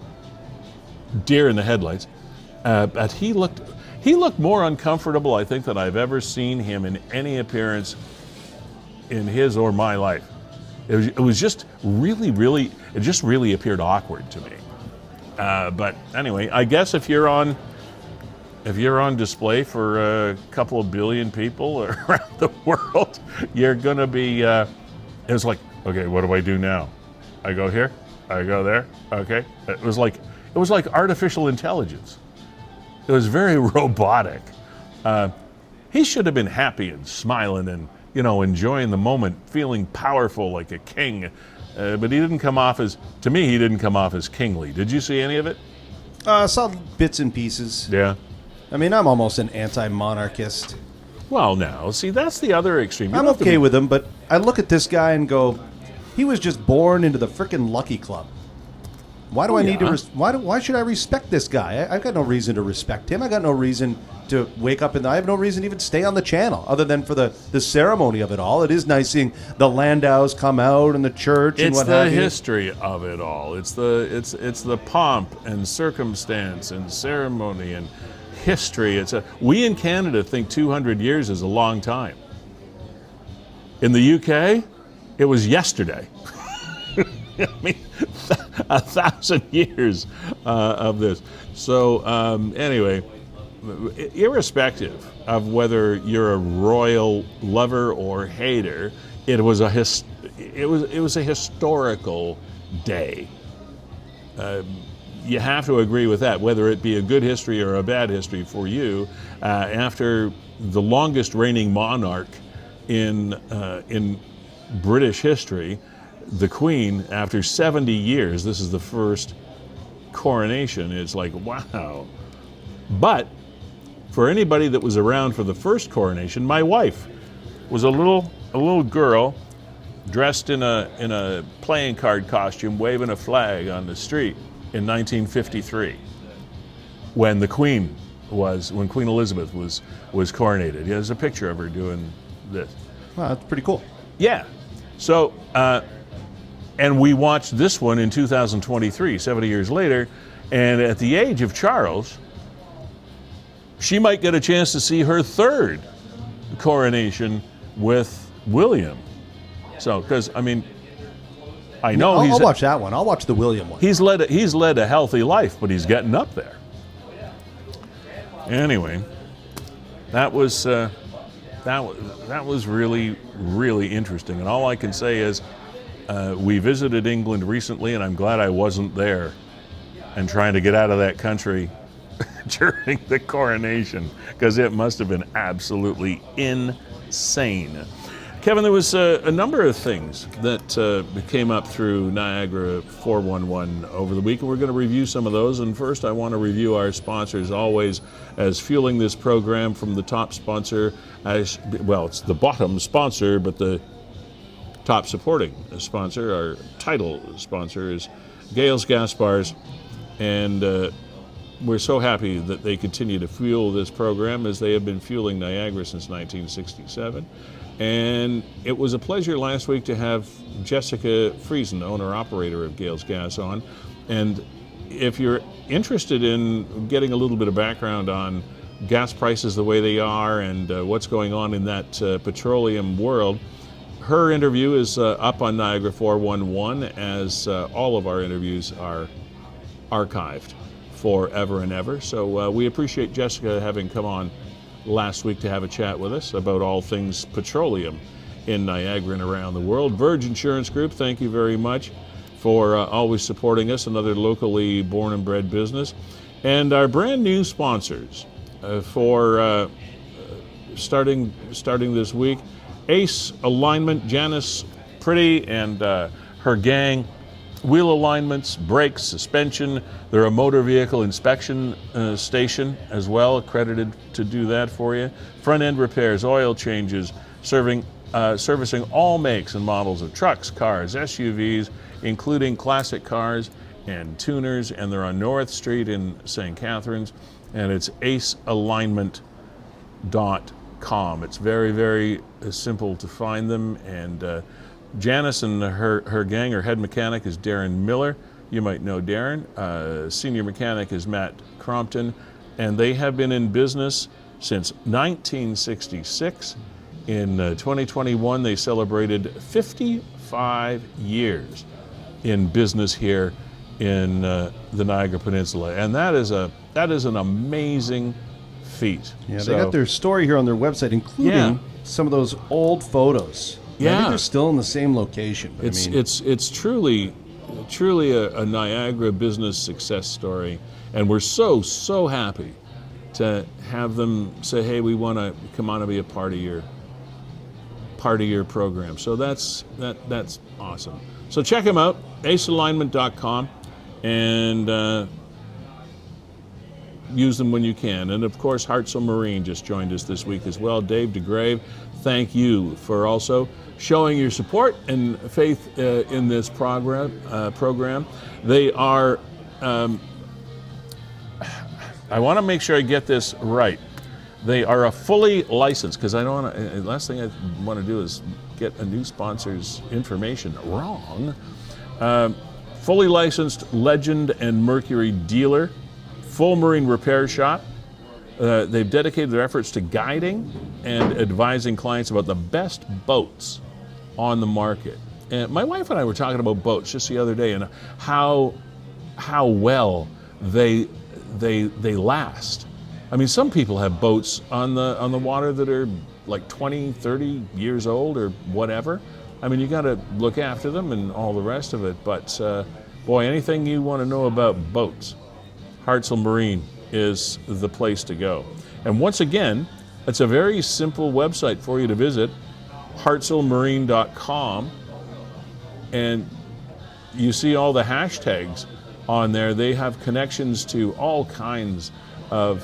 deer in the headlights. But he looked more uncomfortable, I think, than I've ever seen him in any appearance in his or my life. It was just really, really, it just really appeared awkward to me. But anyway, I guess if you're on display for a couple of billion people around the world, you're gonna be. It's like, okay, what do I do now? I go here, I go there. Okay, it was like artificial intelligence. It was very robotic. He should have been happy and smiling and enjoying the moment, feeling powerful like a king. But he didn't come off as kingly. Did you see any of it? I saw bits and pieces. Yeah. I mean, I'm almost an anti-monarchist. Well, now, see, that's the other extreme. I'm okay with him, but I look at this guy and go, he was just born into the frickin' Lucky Club. Why do I need to? Why should I respect this guy? I've got no reason to respect him. I got no reason to wake up I have no reason to even stay on the channel, other than for the ceremony of it all. It is nice seeing the Landaus come out and the church and what have you. It's the history of it all. It's the pomp and circumstance and ceremony and history. We in Canada think 200 years is a long time. In the UK, it was yesterday. I mean, 1,000 years of this. So anyway, irrespective of whether you're a royal lover or hater, it was a historical day. You have to agree with that, whether it be a good history or a bad history for you. After the longest reigning monarch in British history, the Queen, after 70 years, this is the first coronation. It's like, wow. But for anybody that was around for the first coronation, my wife was a little girl dressed in a playing card costume, waving a flag on the street in 1953, when Queen Elizabeth was coronated. There's a picture of her doing this. Wow, that's pretty cool. Yeah. So, and we watched this one in 2023, 70 years later, and at the age of Charles, she might get a chance to see her third coronation with William. So, because I mean, I know I'll watch that one. I'll watch the William one. He's led a healthy life, but he's getting up there. Anyway, that was really, really interesting. And all I can say is, we visited England recently, and I'm glad I wasn't there and trying to get out of that country during the coronation, because it must have been absolutely insane. Kevin, there was a number of things that came up through Niagara 411 over the week, and we're going to review some of those. And first, I want to review our sponsors, always as fueling this program from the top sponsor. Well, it's the bottom sponsor, but the top supporting sponsor, our title sponsor, is Gales Gas Bars. And we're so happy that they continue to fuel this program, as they have been fueling Niagara since 1967. And it was a pleasure last week to have Jessica Friesen, owner-operator of Gales Gas, on. And if you're interested in getting a little bit of background on gas prices the way they are and what's going on in that petroleum world, her interview is up on Niagara 411, as all of our interviews are archived forever and ever. So we appreciate Jessica having come on last week to have a chat with us about all things petroleum in Niagara and around the world. Verge Insurance Group, thank you very much for always supporting us, another locally born and bred business. And our brand new sponsors for starting this week, Ace Alignment, Janice Pretty and her gang. Wheel alignments, brakes, suspension. They're a motor vehicle inspection station as well, accredited to do that for you. Front end repairs, oil changes, servicing all makes and models of trucks, cars, SUVs, including classic cars and tuners. And they're on North Street in St. Catharines, and it's acealignment.com. It's very, very simple to find them. And Janice and her gang, her head mechanic is Darren Miller. You might know Darren. Senior mechanic is Matt Crompton. And they have been in business since 1966. In 2021, they celebrated 55 years in business here in the Niagara Peninsula. And that is an amazing feat. Yeah, they got their story here on their website, including some of those old photos. Yeah, I think they're still in the same location. But it's truly a Niagara business success story, and we're so happy to have them say, "Hey, we want to come on and be a part of your program." So that's awesome. So check them out, acealignment.com, and use them when you can. And of course, Hartzell Marine just joined us this week as well. Dave DeGrave, thank you for also showing your support and faith in this program. They are, I want to make sure I get this right. They are a fully licensed, because I don't want to, last thing I want to do is get a new sponsor's information wrong. Fully licensed Legend and Mercury dealer, full marine repair shop. They've dedicated their efforts to guiding and advising clients about the best boats on the market. And my wife and I were talking about boats just the other day, and how well they last. I mean, some people have boats on the water that are like 20, 30 years old or whatever. I mean, you got to look after them and all the rest of it. But boy, anything you want to know about boats, Hartzell Marine is the place to go. And once again, it's a very simple website for you to visit, hartzellmarine.com, and you see all the hashtags on there. They have connections to all kinds of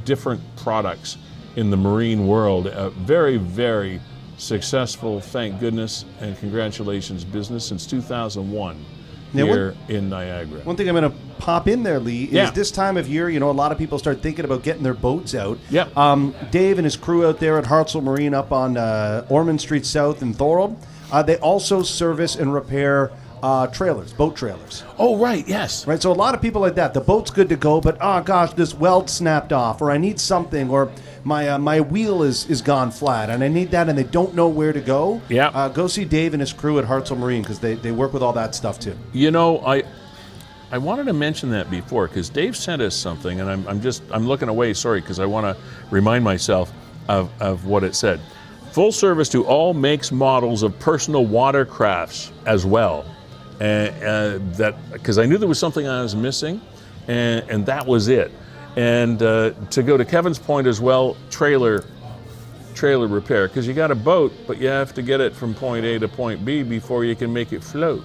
different products in the marine world. A very, very successful, thank goodness, and congratulations business since 2001. Here in Niagara. One thing I'm going to pop in there, Lee, is this time of year, a lot of people start thinking about getting their boats out. Yeah. Dave and his crew out there at Hartzell Marine up on Ormond Street South in Feulled, they also service and repair trailers, boat trailers. Oh, right, yes. Right, so a lot of people like that. The boat's good to go, but, oh, gosh, this weld snapped off, or I need something, or my wheel is gone flat, and I need that, and they don't know where to go. Yeah. Go see Dave and his crew at Hartzell Marine, because they work with all that stuff, too. I wanted to mention that before, because Dave sent us something, and I'm looking away, sorry, because I want to remind myself of what it said. Full service to all makes, models of personal watercrafts as well. That because I knew there was something I was missing, and that was it. And to go to Kevin's point as well, trailer trailer repair, because you got a boat, but you have to get it from point A to point B before you can make it float.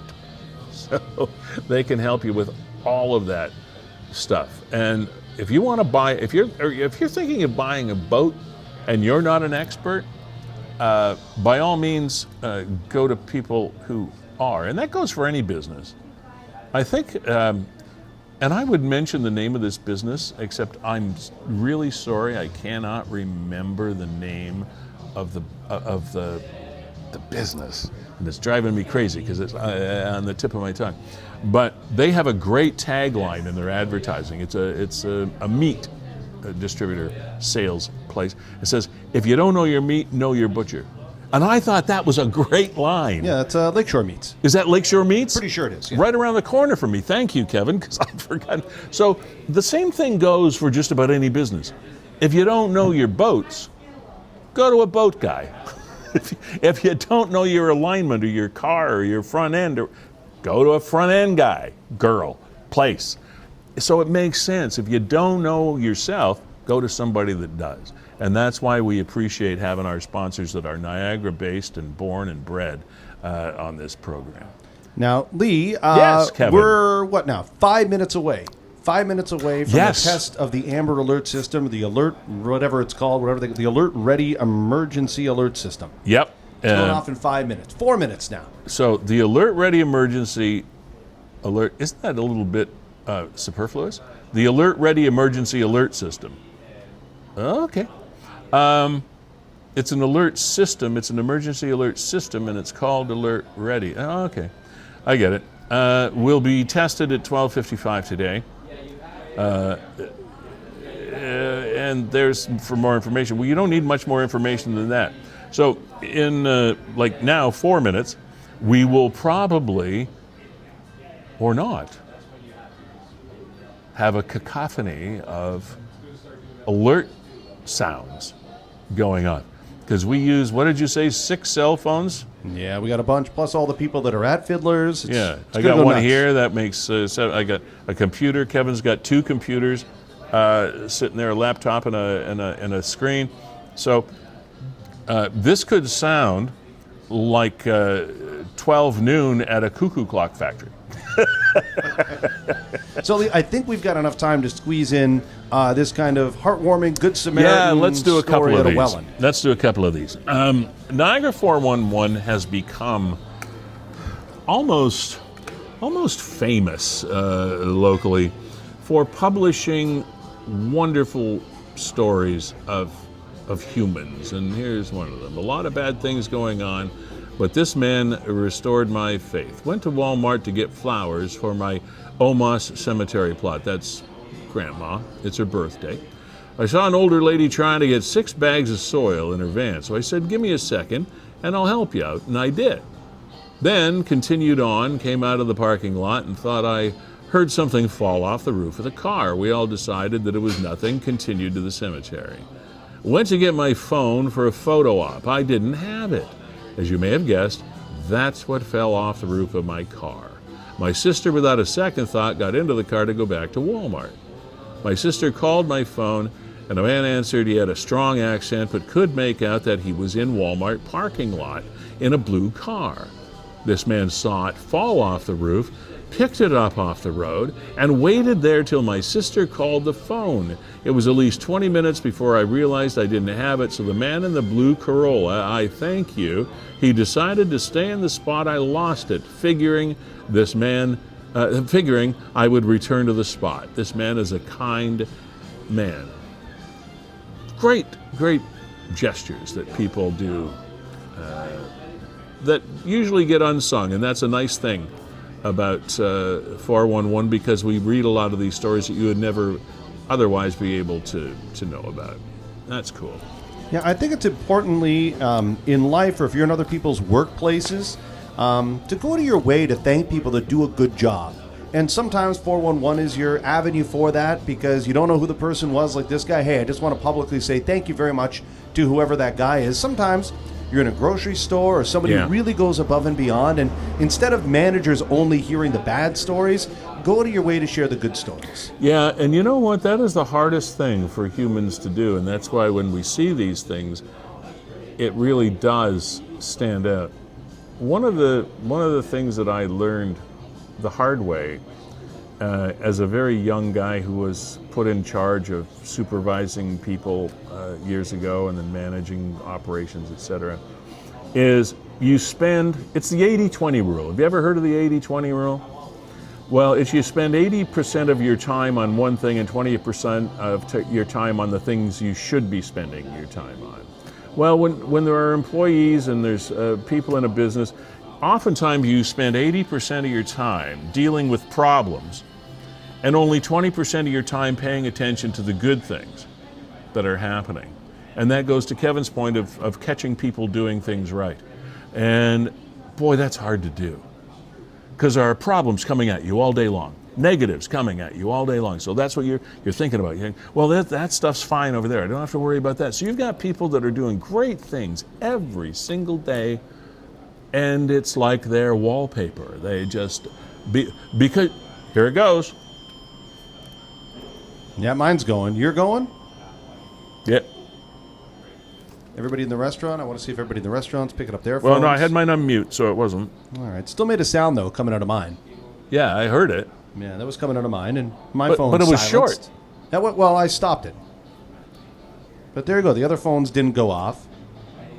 So they can help you with all of that stuff. And if you want to buy, if you're thinking of buying a boat and you're not an expert, by all means, go to people who are, and that goes for any business. I think, and I would mention the name of this business, except I'm really sorry I cannot remember the name of the business, and it's driving me crazy because it's on the tip of my tongue. But they have a great tagline in their advertising. It's a meat distributor sales place. It says, "If you don't know your meat, know your butcher." And I thought that was a great line. Yeah, it's Lakeshore Meats. Is that Lakeshore Meats? Pretty sure it is. Yeah. Right around the corner from me. Thank you, Kevin, because I'd forgotten. So the same thing goes for just about any business. If you don't know your boats, go to a boat guy. If you don't know your alignment or your car or your front end, go to a front end guy, girl, place. So it makes sense. If you don't know yourself, go to somebody that does. And that's why we appreciate having our sponsors that are Niagara-based and born and bred on this program. Now, Lee, Yes, Kevin. we're, what now, 5 minutes away. 5 minutes away from Yes. the test of the Amber Alert System, the Alert, whatever it's called, the Alert Ready Emergency Alert System. Yep. It's going off in 5 minutes. 4 minutes now. So the Alert Ready Emergency Alert, isn't that a little bit superfluous? The Alert Ready Emergency Alert System. Okay. It's an alert system. It's an emergency alert system, and it's called Alert Ready. Oh, okay. I get it. Will be tested at 12:55 today. And there's for more information. Well, you don't need much more information than that. So in like now 4 minutes, we will probably, or not, have a cacophony of alert sounds going on. Because we use, what did you say, 6 cell phones? Yeah, we got a bunch, plus all the people that are at Fiddlers. Yeah, it's I gonna got go one nuts. here that makes 7. I got a computer. Kevin's got 2 computers sitting there, a laptop and a screen. So this could sound like 12 noon at a cuckoo clock factory. So, Lee, I think we've got enough time to squeeze in this kind of heartwarming, Good Samaritan Yeah, let's do a couple story of at a these. Welland. Let's do a couple of these. Niagara 411 has become almost famous locally for publishing wonderful stories of humans, and here's one of them. A lot of bad things going on, but this man restored my faith. Went to Walmart to get flowers for my Omos cemetery plot. That's Grandma. It's her birthday. I saw an older lady trying to get 6 bags of soil in her van, so I said, "Give me a second, and I'll help you out," and I did. Then continued on, came out of the parking lot, and thought I heard something fall off the roof of the car. We all decided that it was nothing, continued to the cemetery. Went to get my phone for a photo op. I didn't have it. As you may have guessed, that's what fell off the roof of my car. My sister, without a second thought, got into the car to go back to Walmart. My sister called my phone, and a man answered. He had a strong accent, but could make out that he was in Walmart parking lot in a blue car. This man saw it fall off the roof, picked it up off the road, and waited there till my sister called the phone. It was at least 20 minutes before I realized I didn't have it, so the man in the blue Corolla, I thank you, he decided to stay in the spot I lost it, figuring I would return to the spot. This man is a kind man. Great gestures that people do that usually get unsung, and that's a nice thing about 411, because we read a lot of these stories that you would never otherwise be able to know about. That's cool. Yeah, I think it's importantly in life, or if you're in other people's workplaces, to go to your way to thank people that do a good job. And sometimes 411 is your avenue for that, because you don't know who the person was, like this guy. Hey, I just want to publicly say thank you very much to whoever that guy is. Sometimes you're in a grocery store or somebody who really goes above and beyond, and instead of managers only hearing the bad stories, go to your way to share the good stories. Yeah, and you know what? That is the hardest thing for humans to do, and that's why when we see these things, it really does stand out. One of the things that I learned the hard way as a very young guy who was put in charge of supervising people years ago and then managing operations, etc., is it's the 80-20 rule. Have you ever heard of the 80-20 rule? Well, if you spend 80% of your time on one thing and 20% of your time on the things you should be spending your time on. Well, when there are employees and there's people in a business, oftentimes you spend 80% of your time dealing with problems and only 20% of your time paying attention to the good things that are happening. And that goes to Kevin's point of catching people doing things right. And boy, that's hard to do, because there are problems coming at you all day long, negatives coming at you all day long. So that's what you're thinking about. You're thinking, well, that stuff's fine over there. I don't have to worry about that. So you've got people that are doing great things every single day, and it's like their wallpaper. They just, because, here it goes. Yeah, mine's going. You're going? Yep. Everybody in the restaurant? I want to see if everybody in the restaurant's picking up their phones. Well, no, I had mine on mute, so it wasn't. All right. Still made a sound, though, coming out of mine. Yeah, I heard it. Yeah, that was coming out of mine, and my phone But it was silenced. short. Well, I stopped it. But there you go. The other phones didn't go off.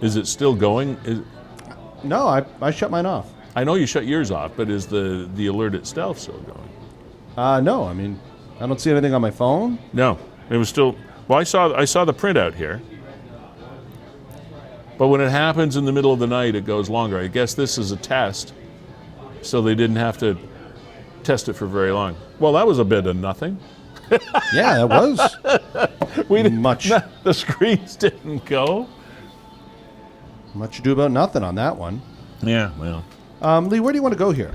Is it still going? No, I shut mine off. I know you shut yours off, but is the alert itself still going? No, I mean, I don't see anything on my phone. No, it was still. Well, I saw the printout here, but when it happens in the middle of the night, it goes longer. I guess this is a test, so they didn't have to test it for very long. Well, that was a bit of nothing. Yeah, it was. We didn't Much. The screens didn't go. Much ado about nothing on that one. Yeah, well. Lee, where do you want to go here?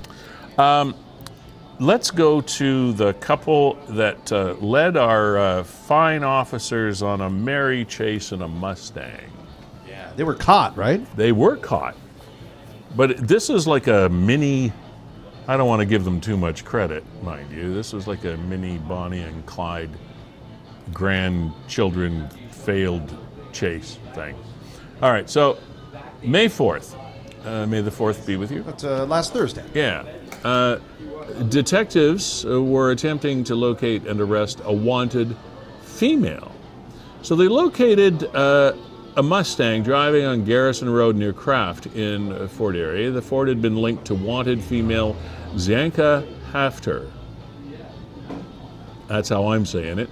Let's go to the couple that led our fine officers on a merry chase in a Mustang. Yeah, they were caught, right? They were caught. But this is like a mini, I don't want to give them too much credit, mind you. This was like a mini Bonnie and Clyde grandchildren failed chase thing. All right, so May 4th. May the 4th be with you. That's last Thursday. Yeah. Detectives were attempting to locate and arrest a wanted female. So they located a Mustang driving on Garrison Road near Kraft in Ford area. The Ford had been linked to wanted female Zanka Hafter. That's how I'm saying it.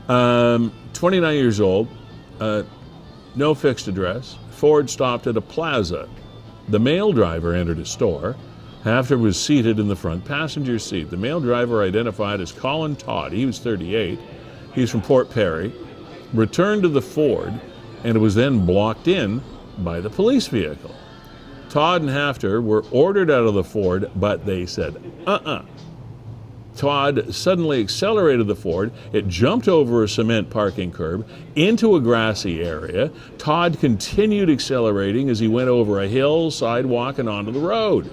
29 years old, no fixed address. Ford stopped at a plaza. The male driver entered a store. Hafter was seated in the front passenger seat. The male driver, identified as Colin Todd, he was 38, he's from Port Perry, returned to the Ford, and it was then blocked in by the police vehicle. Todd and Hafter were ordered out of the Ford, but they said, Todd suddenly accelerated the Ford. It jumped over a cement parking curb into a grassy area. Todd continued accelerating as he went over a hill, sidewalk, and onto the road.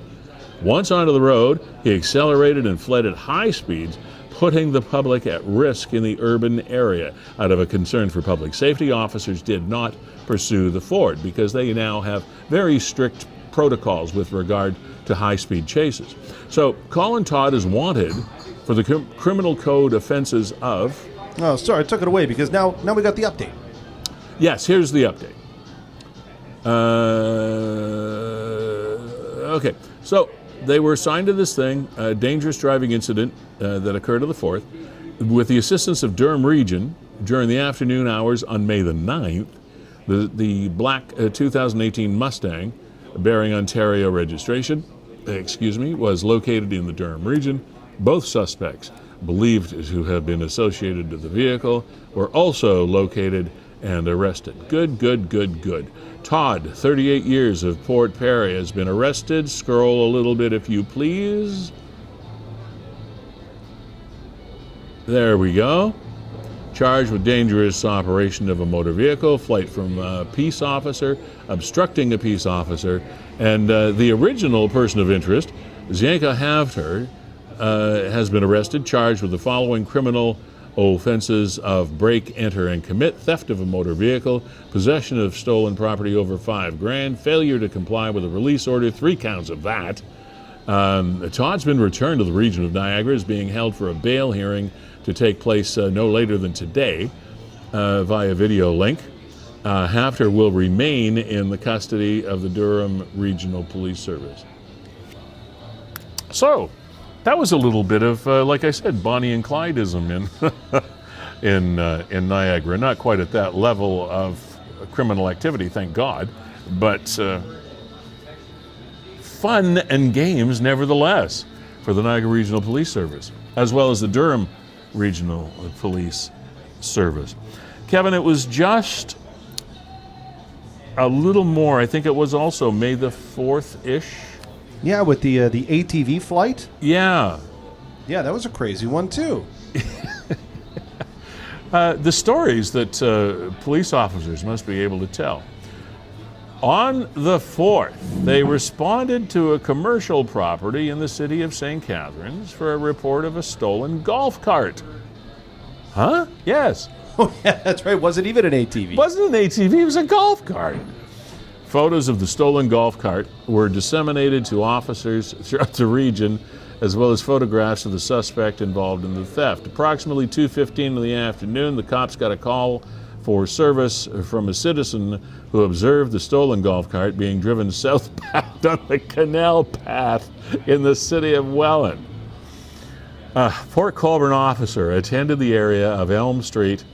Once onto the road, he accelerated and fled at high speeds, putting the public at risk in the urban area. Out of a concern for public safety, officers did not pursue the Ford because they now have very strict protocols with regard to high-speed chases. So Colin Todd is wanted for the criminal code offenses of... Oh, sorry, I took it away because now we got the update. Yes, here's the update. Okay, so they were assigned to this thing, a dangerous driving incident that occurred on the 4th, with the assistance of Durham Region during the afternoon hours on May the 9th. The black 2018 Mustang, bearing Ontario registration, was located in the Durham Region. Both suspects, believed to have been associated with the vehicle, were also located and arrested. Good. Todd, 38 years of Port Perry, has been arrested. Scroll a little bit if you please. There we go. Charged with dangerous operation of a motor vehicle, flight from a peace officer, obstructing a peace officer, and the original person of interest, Zanka Hafter, has been arrested, charged with the following criminal offenses of break, enter, and commit, theft of a motor vehicle, possession of stolen property over $5,000, failure to comply with a release order, 3 counts of that. Todd's been returned to the region of Niagara, is being held for a bail hearing to take place no later than today via video link. Hafter will remain in the custody of the Durham Regional Police Service. So, that was a little bit of, like I said, Bonnie and Clydeism in Niagara. Not quite at that level of criminal activity, thank God, but fun and games nevertheless for the Niagara Regional Police Service, as well as the Durham Regional Police Service. Kevin, it was just a little more. I think it was also May the 4th-ish. Yeah, with the ATV flight. Yeah. Yeah, that was a crazy one, too. The stories that police officers must be able to tell. On the 4th, they responded to a commercial property in the city of St. Catharines for a report of a stolen golf cart. Huh? Yes. Oh, yeah, that's right. Wasn't even an ATV. Wasn't an ATV, it was a golf cart. Photos of the stolen golf cart were disseminated to officers throughout the region, as well as photographs of the suspect involved in the theft. Approximately 2:15 in the afternoon, the cops got a call for service from a citizen who observed the stolen golf cart being driven southbound on the canal path in the city of Welland. Port Colborne officer attended the area of Elm Street,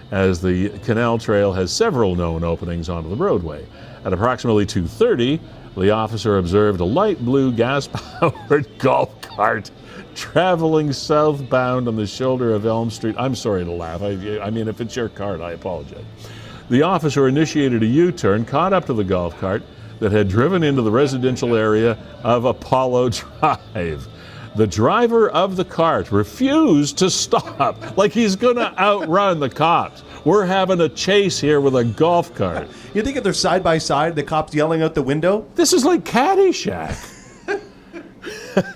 as the canal trail has several known openings onto the roadway. At approximately 2:30, the officer observed a light blue gas-powered golf cart traveling southbound on the shoulder of Elm Street. I'm sorry to laugh. I mean, if it's your cart, I apologize. The officer initiated a U-turn, caught up to the golf cart that had driven into the residential area of Apollo Drive. The driver of the cart refused to stop, like he's going to outrun the cops. We're having a chase here with a golf cart. You think if they're side by side, the cops yelling out the window? This is like Caddyshack.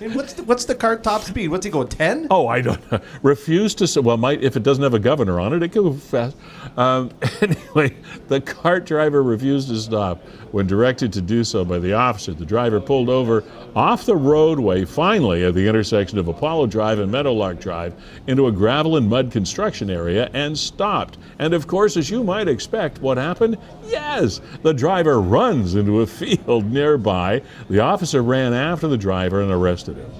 And what's the cart top speed? What's he going, 10? Oh, I don't know. Refused to, well, if it doesn't have a governor on it, it goes fast. Anyway, the cart driver refused to stop. When directed to do so by the officer, the driver pulled over off the roadway, finally at the intersection of Apollo Drive and Meadowlark Drive, into a gravel and mud construction area and stopped. And of course, as you might expect, what happened? Yes, the driver runs into a field nearby. The officer ran after the driver and arrested him.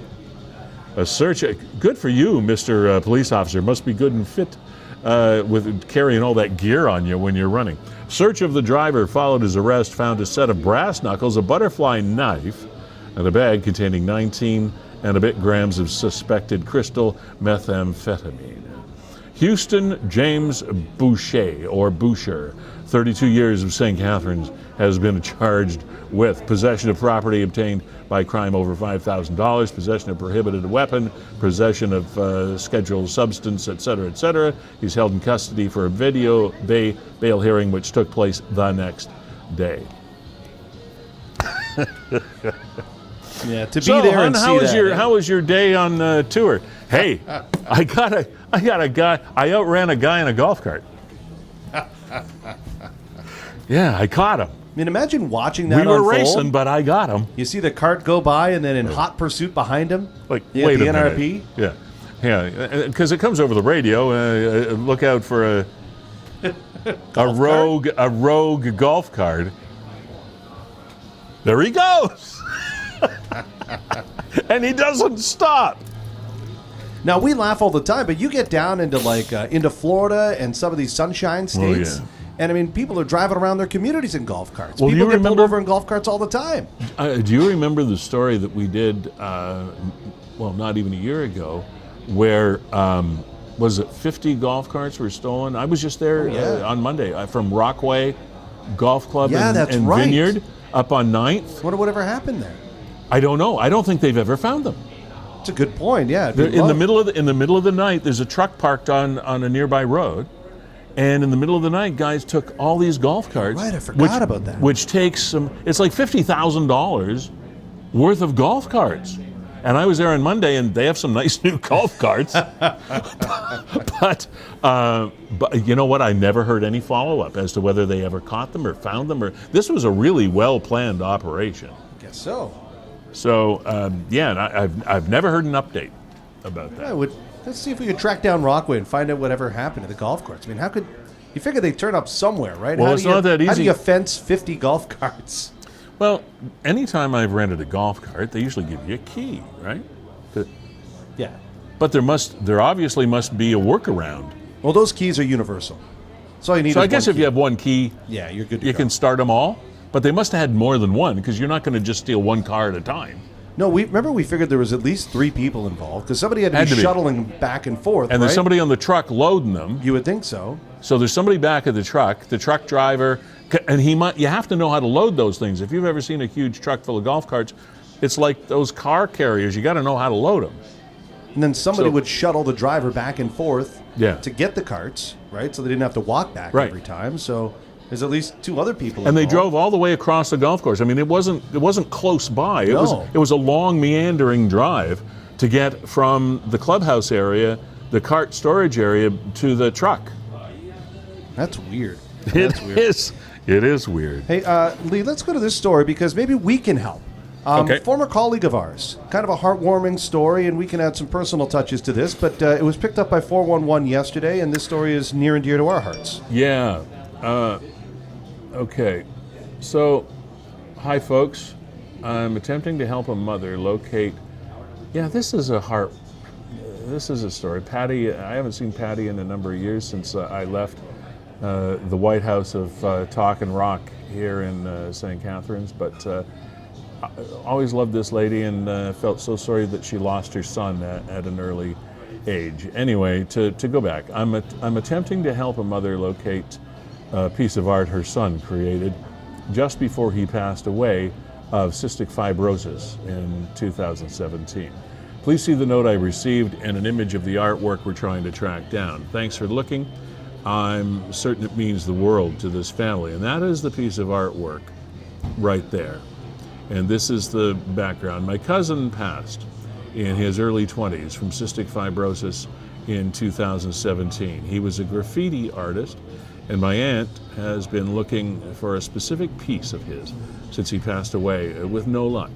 A search, good for you, Mr. Police Officer, must be good and fit with carrying all that gear on you when you're running. Search of the driver followed his arrest, found a set of brass knuckles, a butterfly knife, and a bag containing 19 and a bit grams of suspected crystal methamphetamine. Houston James Boucher, 32 years of St. Catharines, has been charged with possession of property obtained by crime over $5,000, possession of prohibited weapon, possession of scheduled substance, etc., etc. He's held in custody for a video bail hearing, which took place the next day. Yeah, to be there and see that. How was your day on tour? Hey, I got a guy. I outran a guy in a golf cart. Yeah, I caught him. I mean, imagine watching that We were unfold. racing, but I got him. You see the cart go by, and then in hot pursuit behind him, Like, you wait get a the minute. NRP. Yeah, because it comes over the radio. Look out for a rogue golf cart. There he goes, and he doesn't stop. Now we laugh all the time, but you get down into into Florida and some of these sunshine states. yeah. And I mean, people are driving around their communities in golf carts. Well, People you get pulled remember- over in golf carts all the time. Do you remember the story that we did, not even a year ago, where, was it 50 golf carts were stolen? I was just there on Monday from Rockaway Golf Club that's and right. Vineyard up on 9th. Wonder whatever happened there. I don't know. I don't think they've ever found them. It's a good point. Yeah, In the middle of the night, there's a truck parked on a nearby road. And in the middle of the night, guys took all these golf carts. Right, I forgot about that. Which takes it's like $50,000 worth of golf carts. And I was there on Monday, and they have some nice new golf carts. But you know what? I never heard any follow-up as to whether they ever caught them or found them. Or this was a really well-planned operation. Guess so. So yeah, and I've never heard an update about that. Let's see if we could track down Rockaway and find out whatever happened to the golf carts. I mean, how could you figure they turn up somewhere, right? Well, it's not that easy. How do you fence 50 golf carts? Well, anytime I've rented a golf cart, they usually give you a key, right? Yeah. But there obviously must be a workaround. Well, those keys are universal. So all you need. So is I guess one if key. you have one key, yeah, you're good to you go. can start them all. But they must have had more than one, because you're not going to just steal one car at a time. No, we figured there was at least 3 people involved because somebody had to be shuttling back and forth. And there's somebody on the truck loading them. You would think so. So there's somebody back at the truck driver, and you have to know how to load those things. If you've ever seen a huge truck full of golf carts, it's like those car carriers. You got to know how to load them. And then somebody would shuttle the driver back and forth to get the carts, right? So they didn't have to walk back every time. So there's at least 2 other people and involved. they drove all the way across the golf course. I mean, it wasn't close by. It No. was a long meandering drive to get from the clubhouse area, the cart storage area, to the truck. That's weird. It is weird. Hey, Lee, let's go to this story because maybe we can help. Okay. Former colleague of ours, kind of a heartwarming story, and we can add some personal touches to this, but it was picked up by 411 yesterday, and this story is near and dear to our hearts. Yeah. Okay. So, hi, folks. I'm attempting to help a mother locate. Yeah, this is a story. Patty, I haven't seen Patty in a number of years since I left the White House of Talk and Rock here in St. Catharines, but I always loved this lady and felt so sorry that she lost her son at an early age. Anyway, to go back, I'm attempting to help a mother locate a piece of art her son created just before he passed away of cystic fibrosis in 2017. Please see the note I received and an image of the artwork we're trying to track down. Thanks for looking. I'm certain it means the world to this family. And that is the piece of artwork right there. And this is the background. My cousin passed in his early 20s from cystic fibrosis in 2017. He was a graffiti artist, and my aunt has been looking for a specific piece of his since he passed away with no luck.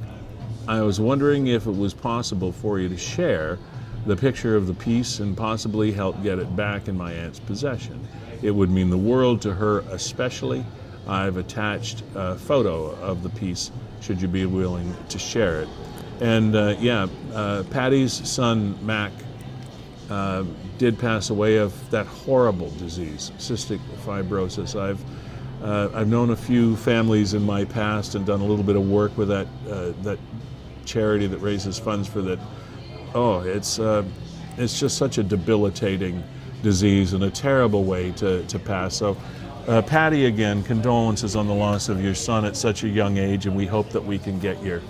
I was wondering if it was possible for you to share the picture of the piece and possibly help get it back in my aunt's possession. It would mean the world to her especially. I've attached a photo of the piece should you be willing to share it. And Patty's son, Mac, did pass away of that horrible disease, cystic fibrosis. I've known a few families in my past and done a little bit of work with that charity that raises funds for that. Oh, it's just such a debilitating disease and a terrible way to pass. So, Patty, again, condolences on the loss of your son at such a young age, and we hope that we can get your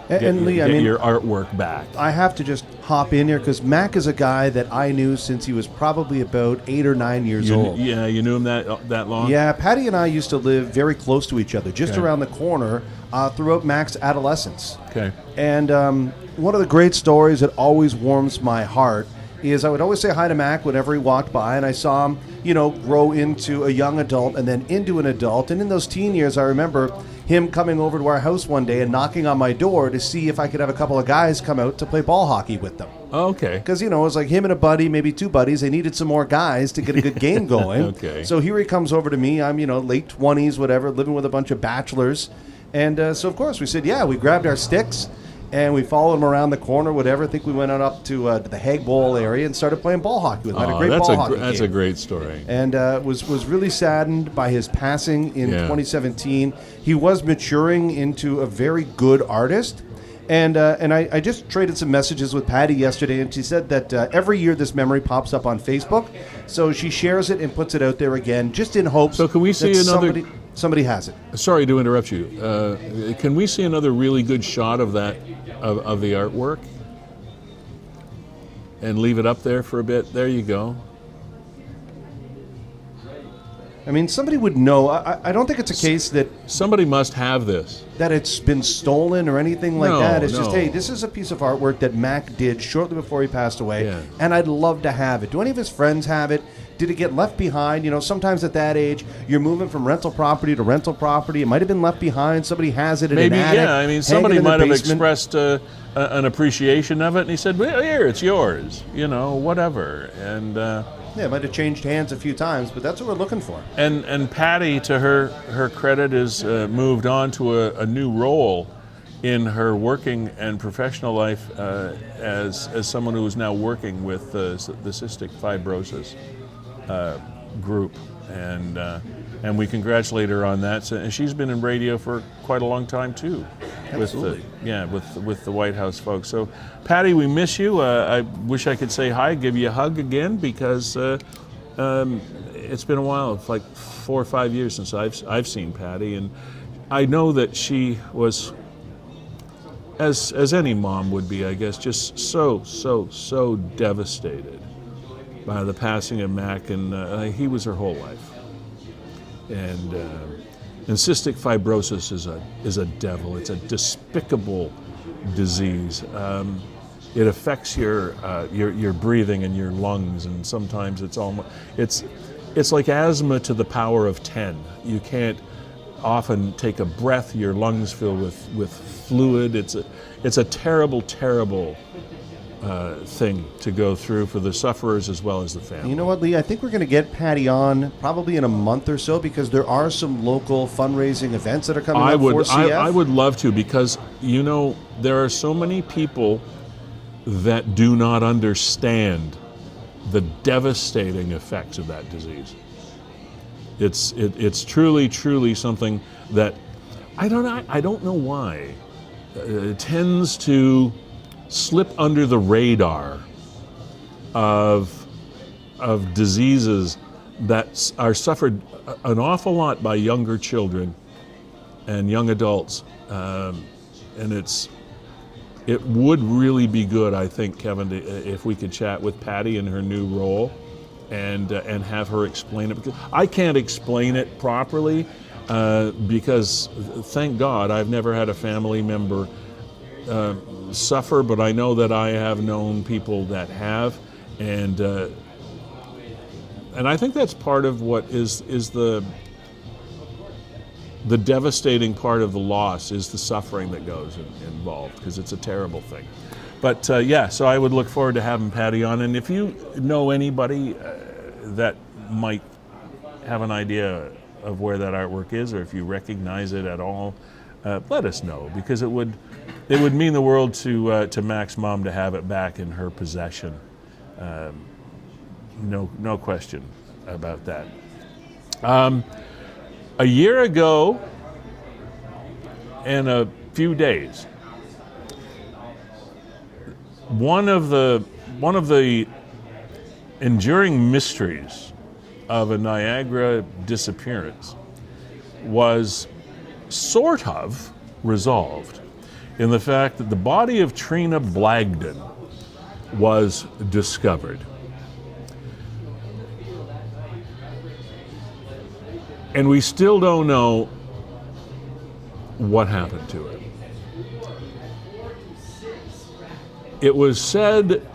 artwork back. I have to just hop in here because Mac is a guy that I knew since he was probably about 8 or 9 years old. Yeah, you knew him that long? Yeah, Patty and I used to live very close to each other, just around the corner throughout Mac's adolescence. Okay. And one of the great stories that always warms my heart is I would always say hi to Mac whenever he walked by, and I saw him, grow into a young adult and then into an adult. And in those teen years, I remember him coming over to our house one day and knocking on my door to see if I could have a couple of guys come out to play ball hockey with them. Oh, okay. Because, it was like him and a buddy, maybe 2 buddies. They needed some more guys to get a good game going. Okay. So here he comes over to me. I'm, late 20s, whatever, living with a bunch of bachelors. And so, of course, we said, we grabbed our sticks. And we followed him around the corner, whatever. I think we went on up to the Hague Bowl area and started playing ball hockey with him. Had a great ball hockey game. That's a great story. And was really saddened by his passing in 2017. He was maturing into a very good artist. And I just traded some messages with Patty yesterday, and she said that every year this memory pops up on Facebook. So she shares it and puts it out there again, just in hopes so can we see that somebody has it. Sorry to interrupt you. Can we see another really good shot of that, of the artwork? And leave it up there for a bit. There you go. I mean, somebody would know. I don't think it's a case that Somebody must have this. it's been stolen or anything like No, that. It's just, no. hey, this is a piece of artwork that Mac did shortly before he passed away, Yeah. and I'd love to have it. Do any of his friends have it? Did it get left behind? You know, sometimes at that age, you're moving from rental property to rental property. It might have been left behind. Somebody has it in Maybe, an attic. yeah. I mean, hanging somebody in the might have basement. expressed an appreciation of it, and he said, well, here, it's yours, you know, whatever. And Yeah, it might have changed hands a few times, but that's what we're looking for. and Patty, to her credit, has moved on to a new role in her working and professional life as someone who is now working with the cystic fibrosis group, and we congratulate her on that. So, and she's been in radio for quite a long time too, Absolutely. with the White House folks. So, Patty, we miss you. I wish I could say hi, give you a hug again, because it's been a while. It's like 4 or 5 years since I've seen Patty, and I know that she was, as any mom would be, I guess, just so devastated by the passing of Mac, and he was her whole life. And cystic fibrosis is a devil. It's a despicable disease. It affects your breathing and your lungs, and sometimes it's like asthma to the power of 10. You can't often take a breath. Your lungs fill with fluid. It's a terrible thing to go through for the sufferers as well as the family. You know what, Lee? I think we're going to get Patty on probably in a month or so, because there are some local fundraising events that are coming up for CF. I would love to, because, you know, there are so many people that do not understand the devastating effects of that disease. It's truly something that I don't know why tends to slip under the radar of diseases that are suffered an awful lot by younger children and young adults, and it would really be good, I think, Kevin, if we could chat with Patty in her new role and have her explain it, because I can't explain it properly, because thank God I've never had a family member suffer, but I know that I have known people that have, and I think that's part of what is the devastating part of the loss, is the suffering that goes involved, because it's a terrible thing. But so I would look forward to having Patty on, and if you know anybody that might have an idea of where that artwork is, or if you recognize it at all, let us know, because it would mean the world to Mac's mom to have it back in her possession. No question about that. A year ago, in a few days, one of the enduring mysteries of a Niagara disappearance was sort of resolved in the fact that the body of Trina Blagden was discovered. And we still don't know what happened to it. It was said,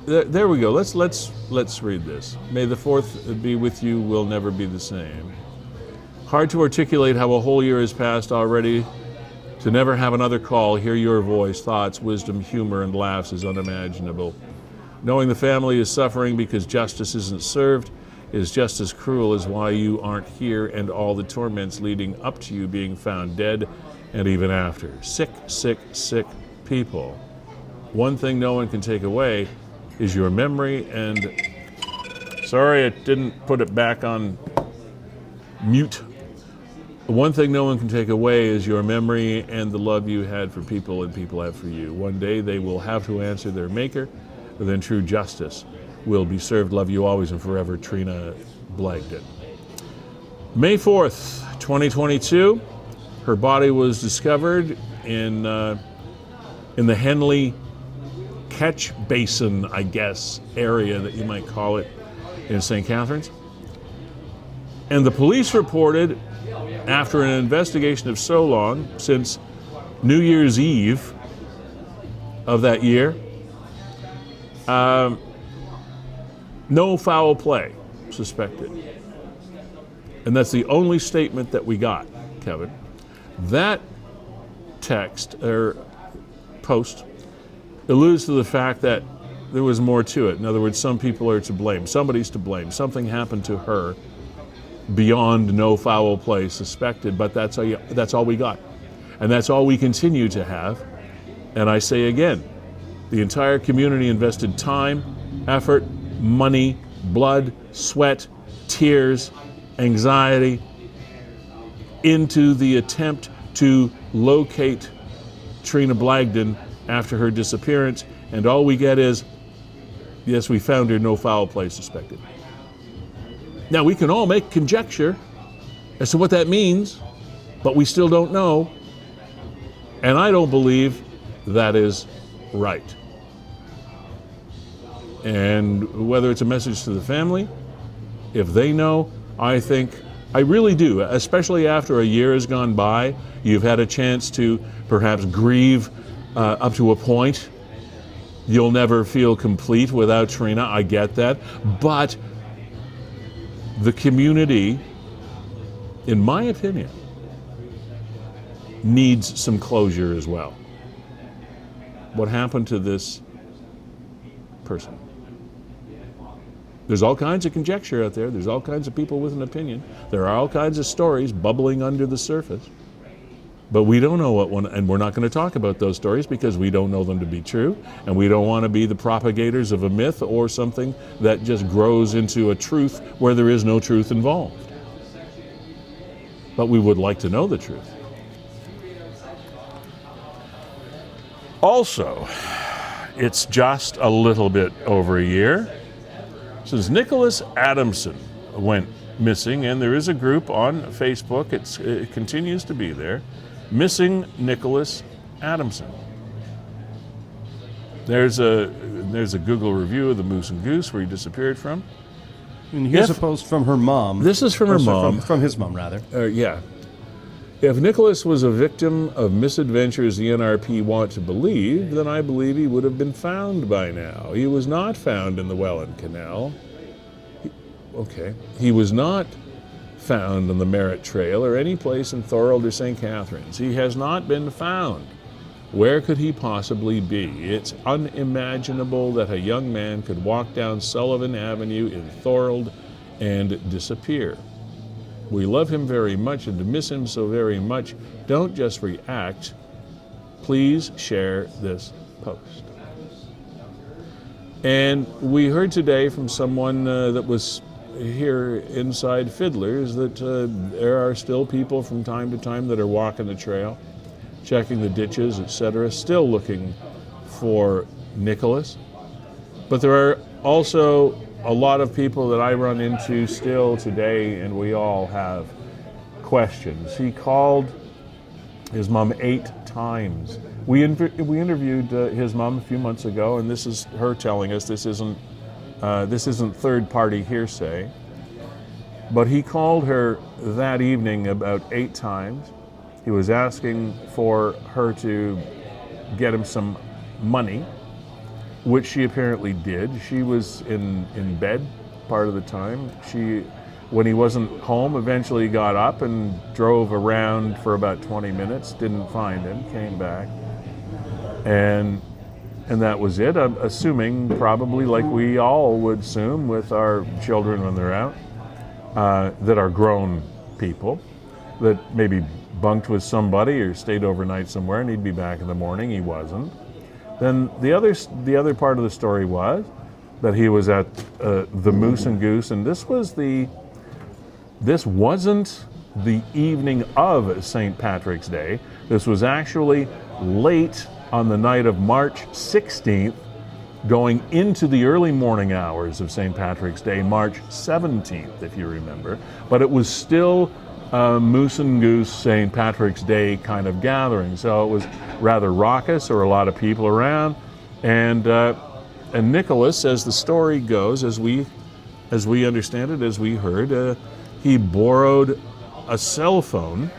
there we go, let's read this. May the 4th be with you, will never be the same. Hard to articulate how a whole year has passed already. To never have another call, hear your voice, thoughts, wisdom, humor, and laughs is unimaginable. Knowing the family is suffering because justice isn't served is just as cruel as why you aren't here and all the torments leading up to you being found dead and even after. Sick, sick, sick people. One thing no one can take away is your memory, and sorry I didn't put it back on mute. One thing no one can take away is your memory and the love you had for people and people have for you. One day they will have to answer their maker, but then true justice will be served. Love you always and forever, Trina Blagden. May 4th, 2022, her body was discovered in the Henley Catch Basin, I guess, area that you might call it, in St. Catharines. And the police reported, after an investigation of so long, since New Year's Eve of that year, no foul play suspected. And that's the only statement that we got, Kevin. That text or post alludes to the fact that there was more to it. In other words, some people are to blame. Somebody's to blame. Something happened to her beyond no foul play suspected, but that's all we got. And that's all we continue to have. And I say again, the entire community invested time, effort, money, blood, sweat, tears, anxiety into the attempt to locate Trina Blagden after her disappearance. And all we get is, yes, we found her, no foul play suspected. Now, we can all make conjecture as to what that means, but we still don't know. And I don't believe that is right. And whether it's a message to the family, if they know, I really do, especially after a year has gone by, you've had a chance to perhaps grieve up to a point. You'll never feel complete without Trina, I get that. But the community, in my opinion, needs some closure as well. What happened to this person? There's all kinds of conjecture out there. There's all kinds of people with an opinion. There are all kinds of stories bubbling under the surface. But we don't know what one, and we're not going to talk about those stories because we don't know them to be true, and we don't want to be the propagators of a myth or something that just grows into a truth where there is no truth involved. But we would like to know the truth. Also, it's just a little bit over a year since Nicholas Adamson went missing, and there is a group on Facebook, it continues to be there, Missing Nicholas Adamson. There's a Google review of the Moose and Goose where he disappeared from. And here's a post from her mom. This is from her mom. From his mom, rather. Yeah. If Nicholas was a victim of misadventures the NRP want to believe, then I believe he would have been found by now. He was not found in the Welland Canal. He was not found on the Merritt Trail or any place in Feulled or St. Catharines. He has not been found. Where could he possibly be? It's unimaginable that a young man could walk down Sullivan Avenue in Feulled and disappear. We love him very much and to miss him so very much. Don't just react. Please share this post. And we heard today from someone that was here inside Fiddlers that there are still people from time to time that are walking the trail, checking the ditches, etc., still looking for Nicholas. But there are also a lot of people that I run into still today, and we all have questions. He called his mom 8 times. We interviewed his mom a few months ago, and this is her telling us. This isn't third-party hearsay. But he called her that evening about 8 times. He was asking for her to get him some money, which she apparently did. She was in bed part of the time. She, when he wasn't home, eventually got up and drove around for about 20 minutes, didn't find him, came back. And that was it. I'm assuming, probably like we all would assume with our children when they're out, that are grown people, that maybe bunked with somebody or stayed overnight somewhere and he'd be back in the morning. He wasn't. Then the other part of the story was that he was at the Moose and Goose, and this wasn't the evening of St. Patrick's Day. This was actually late on the night of March 16th, going into the early morning hours of St. Patrick's Day, March 17th, if you remember. But it was still Moose and Goose St. Patrick's Day kind of gathering. So it was rather raucous, or a lot of people around. And Nicholas, as the story goes, as we understand it, as we heard, he borrowed a cell phone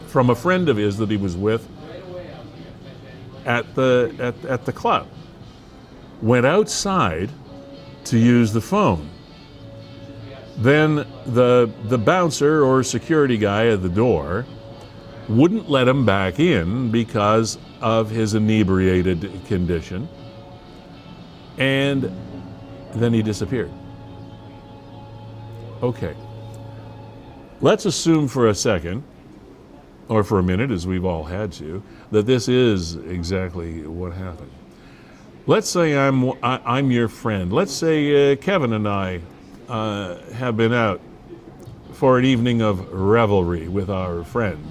from a friend of his that he was with at the club. Went outside to use the phone. Then the bouncer or security guy at the door wouldn't let him back in because of his inebriated condition. And then he disappeared. Okay. Let's assume for a second, or for a minute, as we've all had to, that this is exactly what happened. Let's say I'm your friend. Let's say Kevin and I have been out for an evening of revelry with our friends.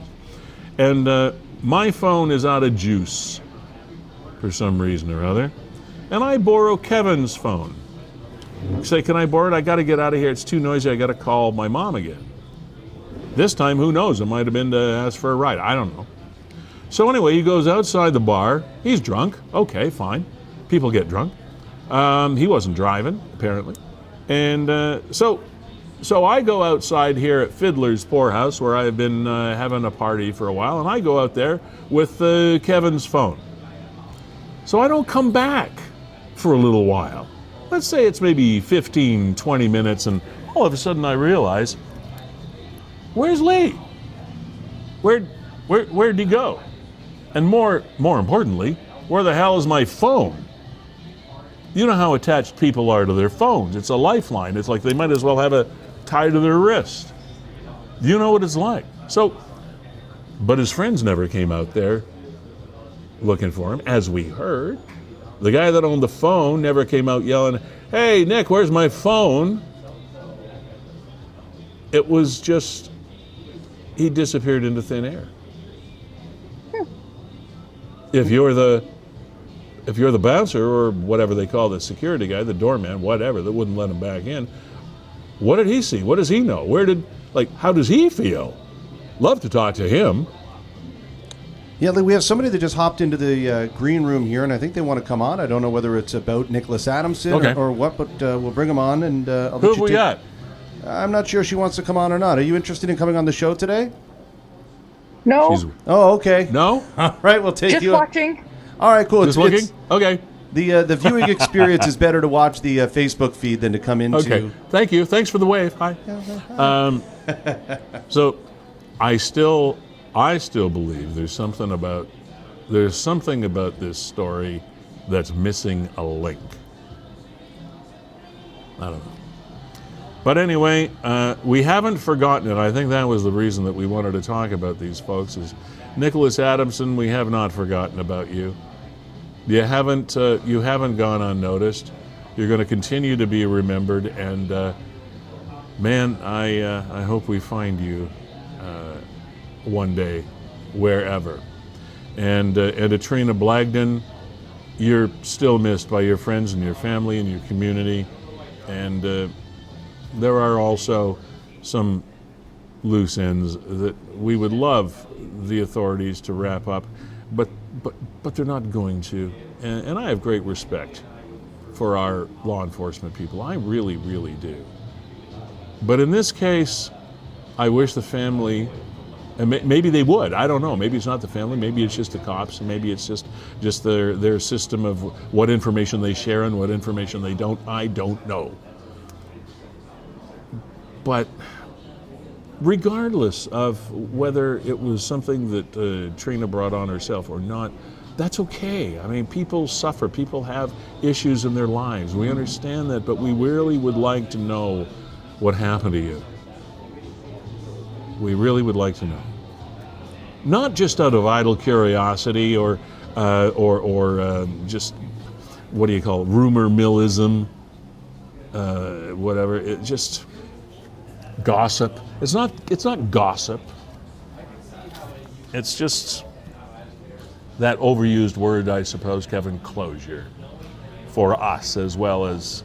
And my phone is out of juice for some reason or other. And I borrow Kevin's phone. Say, can I borrow it? I got to get out of here. It's too noisy. I got to call my mom again. This time, who knows? It might have been to ask for a ride. I don't know. So anyway, he goes outside the bar. He's drunk. Okay, fine. People get drunk. He wasn't driving, apparently. And so I go outside here at Fiddler's Poorhouse, where I've been having a party for a while, and I go out there with Kevin's phone. So I don't come back for a little while. Let's say it's maybe 15, 20 minutes, and all of a sudden I realize, where's Lee? Where'd he go? And more importantly, where the hell is my phone? You know how attached people are to their phones. It's a lifeline. It's like they might as well have it tied to their wrist. You know what it's like. So, but his friends never came out there looking for him, as we heard. The guy that owned the phone never came out yelling, "Hey, Nick, where's my phone?" It was just, he disappeared into thin air. If you're the bouncer or whatever they call the security guy, the doorman, whatever, that wouldn't let him back in, what did he see? What does he know? How does he feel? Love to talk to him. Yeah, we have somebody that just hopped into the green room here, and I think they want to come on. I don't know whether it's about Nicholas Adamson or what, but we'll bring him on. And I'll who have we got? I'm not sure she wants to come on or not. Are you interested in coming on the show today? No. Oh, okay. No? All right, we'll take Just you. watching. All right, cool. Just looking? Okay. The viewing experience is better to watch the Facebook feed than to come into. Okay. Thank you. Thanks for the wave. Hi. So, I still believe there's something about this story that's missing a link. I don't know. But anyway, we haven't forgotten it. I think that was the reason that we wanted to talk about these folks. Is Nicholas Adamson? We have not forgotten about you. You haven't gone unnoticed. You're going to continue to be remembered. And man, I hope we find you one day, wherever. And Trina Blagden, you're still missed by your friends and your family and your community. And there are also some loose ends that we would love the authorities to wrap up, but they're not going to. And I have great respect for our law enforcement people. I really, really do. But in this case, I wish the family, and maybe they would, I don't know, maybe it's not the family, maybe it's just the cops, maybe it's just their system of what information they share and what information they don't, I don't know. But regardless of whether it was something that Trina brought on herself or not, that's okay. I mean, people suffer, people have issues in their lives. We understand that, but we really would like to know what happened to you. We really would like to know. Not just out of idle curiosity or just, what do you call it, rumor millism, whatever. It just gossip. It's not gossip. It's just that overused word, I suppose, Kevin, closure, for us as well as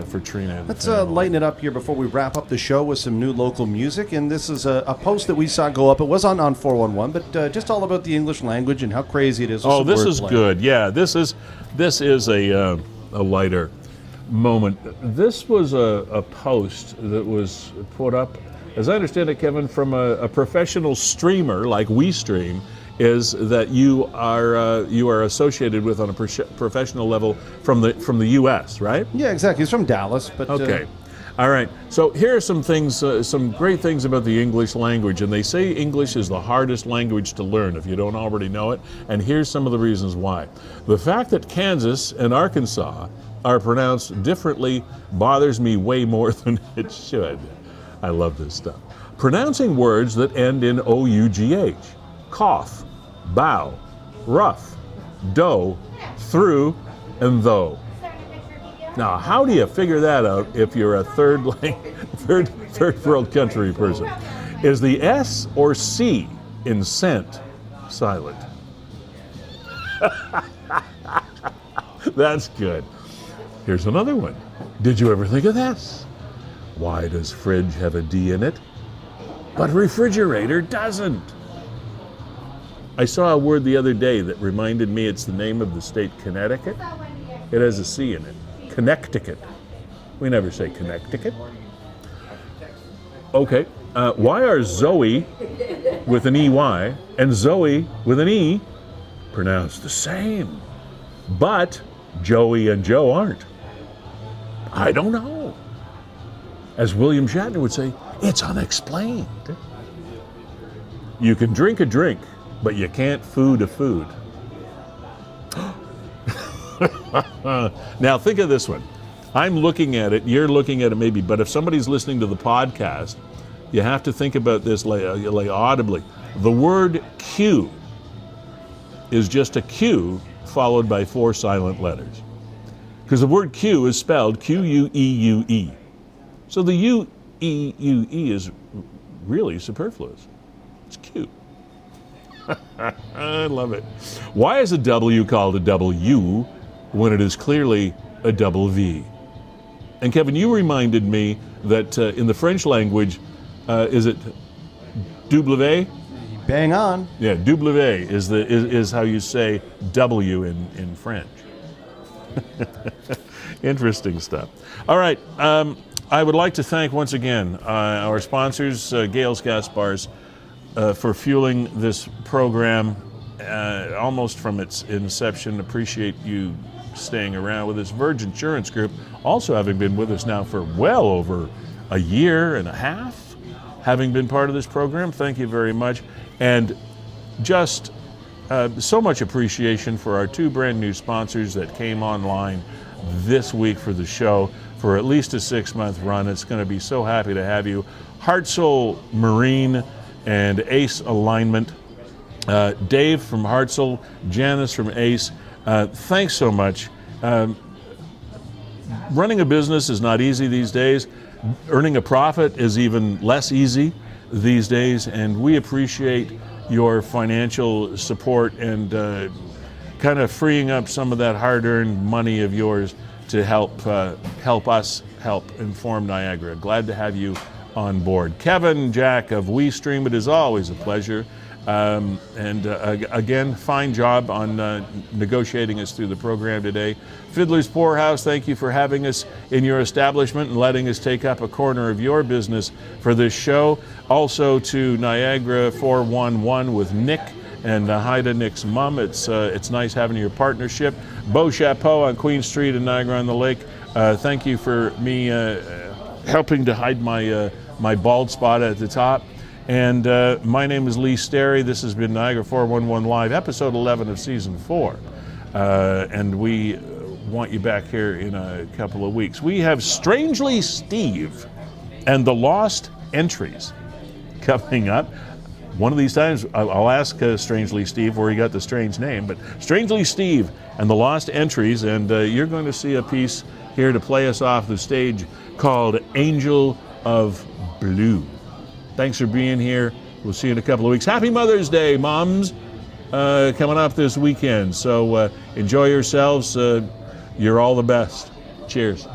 for Trina. Let's lighten it up here before we wrap up the show with some new local music. And this is a post that we saw go up. It was on 411, but just all about the English language and how crazy it is. Oh, this is good. Yeah, this is a lighter moment. This was a post that was put up, as I understand it, Kevin, from a professional streamer like WeeStreem, is that you are associated with on a professional level from the U.S., right? Yeah, exactly. He's from Dallas, but Okay. All right. So here are some things, some great things about the English language, and they say English is the hardest language to learn if you don't already know it. And here's some of the reasons why. The fact that Kansas and Arkansas are pronounced differently bothers me way more than it should. I love this stuff. Pronouncing words that end in O-U-G-H. Cough, bow, rough, dough, through, and though. Now, how do you figure that out if you're a third world country person? Is the S or C in scent silent? That's good. Here's another one. Did you ever think of this? Why does fridge have a D in it, but refrigerator doesn't? I saw a word the other day that reminded me it's the name of the state Connecticut. It has a C in it. Connecticut. We never say Connecticut. Okay. Why are Zoe with an EY and Zoe with an E pronounced the same, but Joey and Joe aren't? I don't know. As William Shatner would say, it's unexplained. You can drink a drink, but you can't food a food. Now think of this one. I'm looking at it, you're looking at it maybe, but if somebody's listening to the podcast, you have to think about this like audibly. The word Q is just a Q followed by 4 silent letters. Because the word Q is spelled Q-U-E-U-E. So the U-E-U-E is really superfluous. It's Q. I love it. Why is a W called a W when it is clearly a double V? And Kevin, you reminded me that in the French language, is it W? bang on. Yeah, W is how you say W in French. Interesting stuff. All right, I would like to thank once again our sponsors, Gales Gas Bars, for fueling this program almost from its inception. Appreciate you staying around with us. Virgin Insurance Group, also having been with us now for well over a year and a half, having been part of this program. Thank you very much. And just so much appreciation for our 2 brand new sponsors that came online this week for the show for at least a 6-month run. It's going to be so happy to have you. Heart Soul Marine and Ace Alignment. Dave from Hartzell, Janice from Ace, thanks so much. Running a business is not easy these days. Earning a profit is even less easy these days, and we appreciate your financial support and kind of freeing up some of that hard-earned money of yours to help us help inform Niagara. Glad to have you on board. Kevin, Jack of WeeStream, it is always a pleasure. Again, fine job on negotiating us through the program today. Fiddler's Poorhouse, thank you for having us in your establishment and letting us take up a corner of your business for this show. Also to Niagara 411 with Nick, and hi to Nick's mom. It's nice having your partnership. Beau Chapeau on Queen Street in Niagara-on-the-Lake. Thank you for me helping to hide my bald spot at the top. And my name is Lee Sterry. This has been Niagara 411 Live, episode 11 of season 4. And we want you back here in a couple of weeks. We have Strangely Steve and the Lost Entries coming up. One of these times, I'll ask Strangely Steve where he got the strange name, but Strangely Steve and the Lost Entries, and you're going to see a piece here to play us off the stage called Angel of Blue. Thanks for being here. We'll see you in a couple of weeks. Happy Mother's Day, moms, coming up this weekend. So enjoy yourselves. You're all the best. Cheers.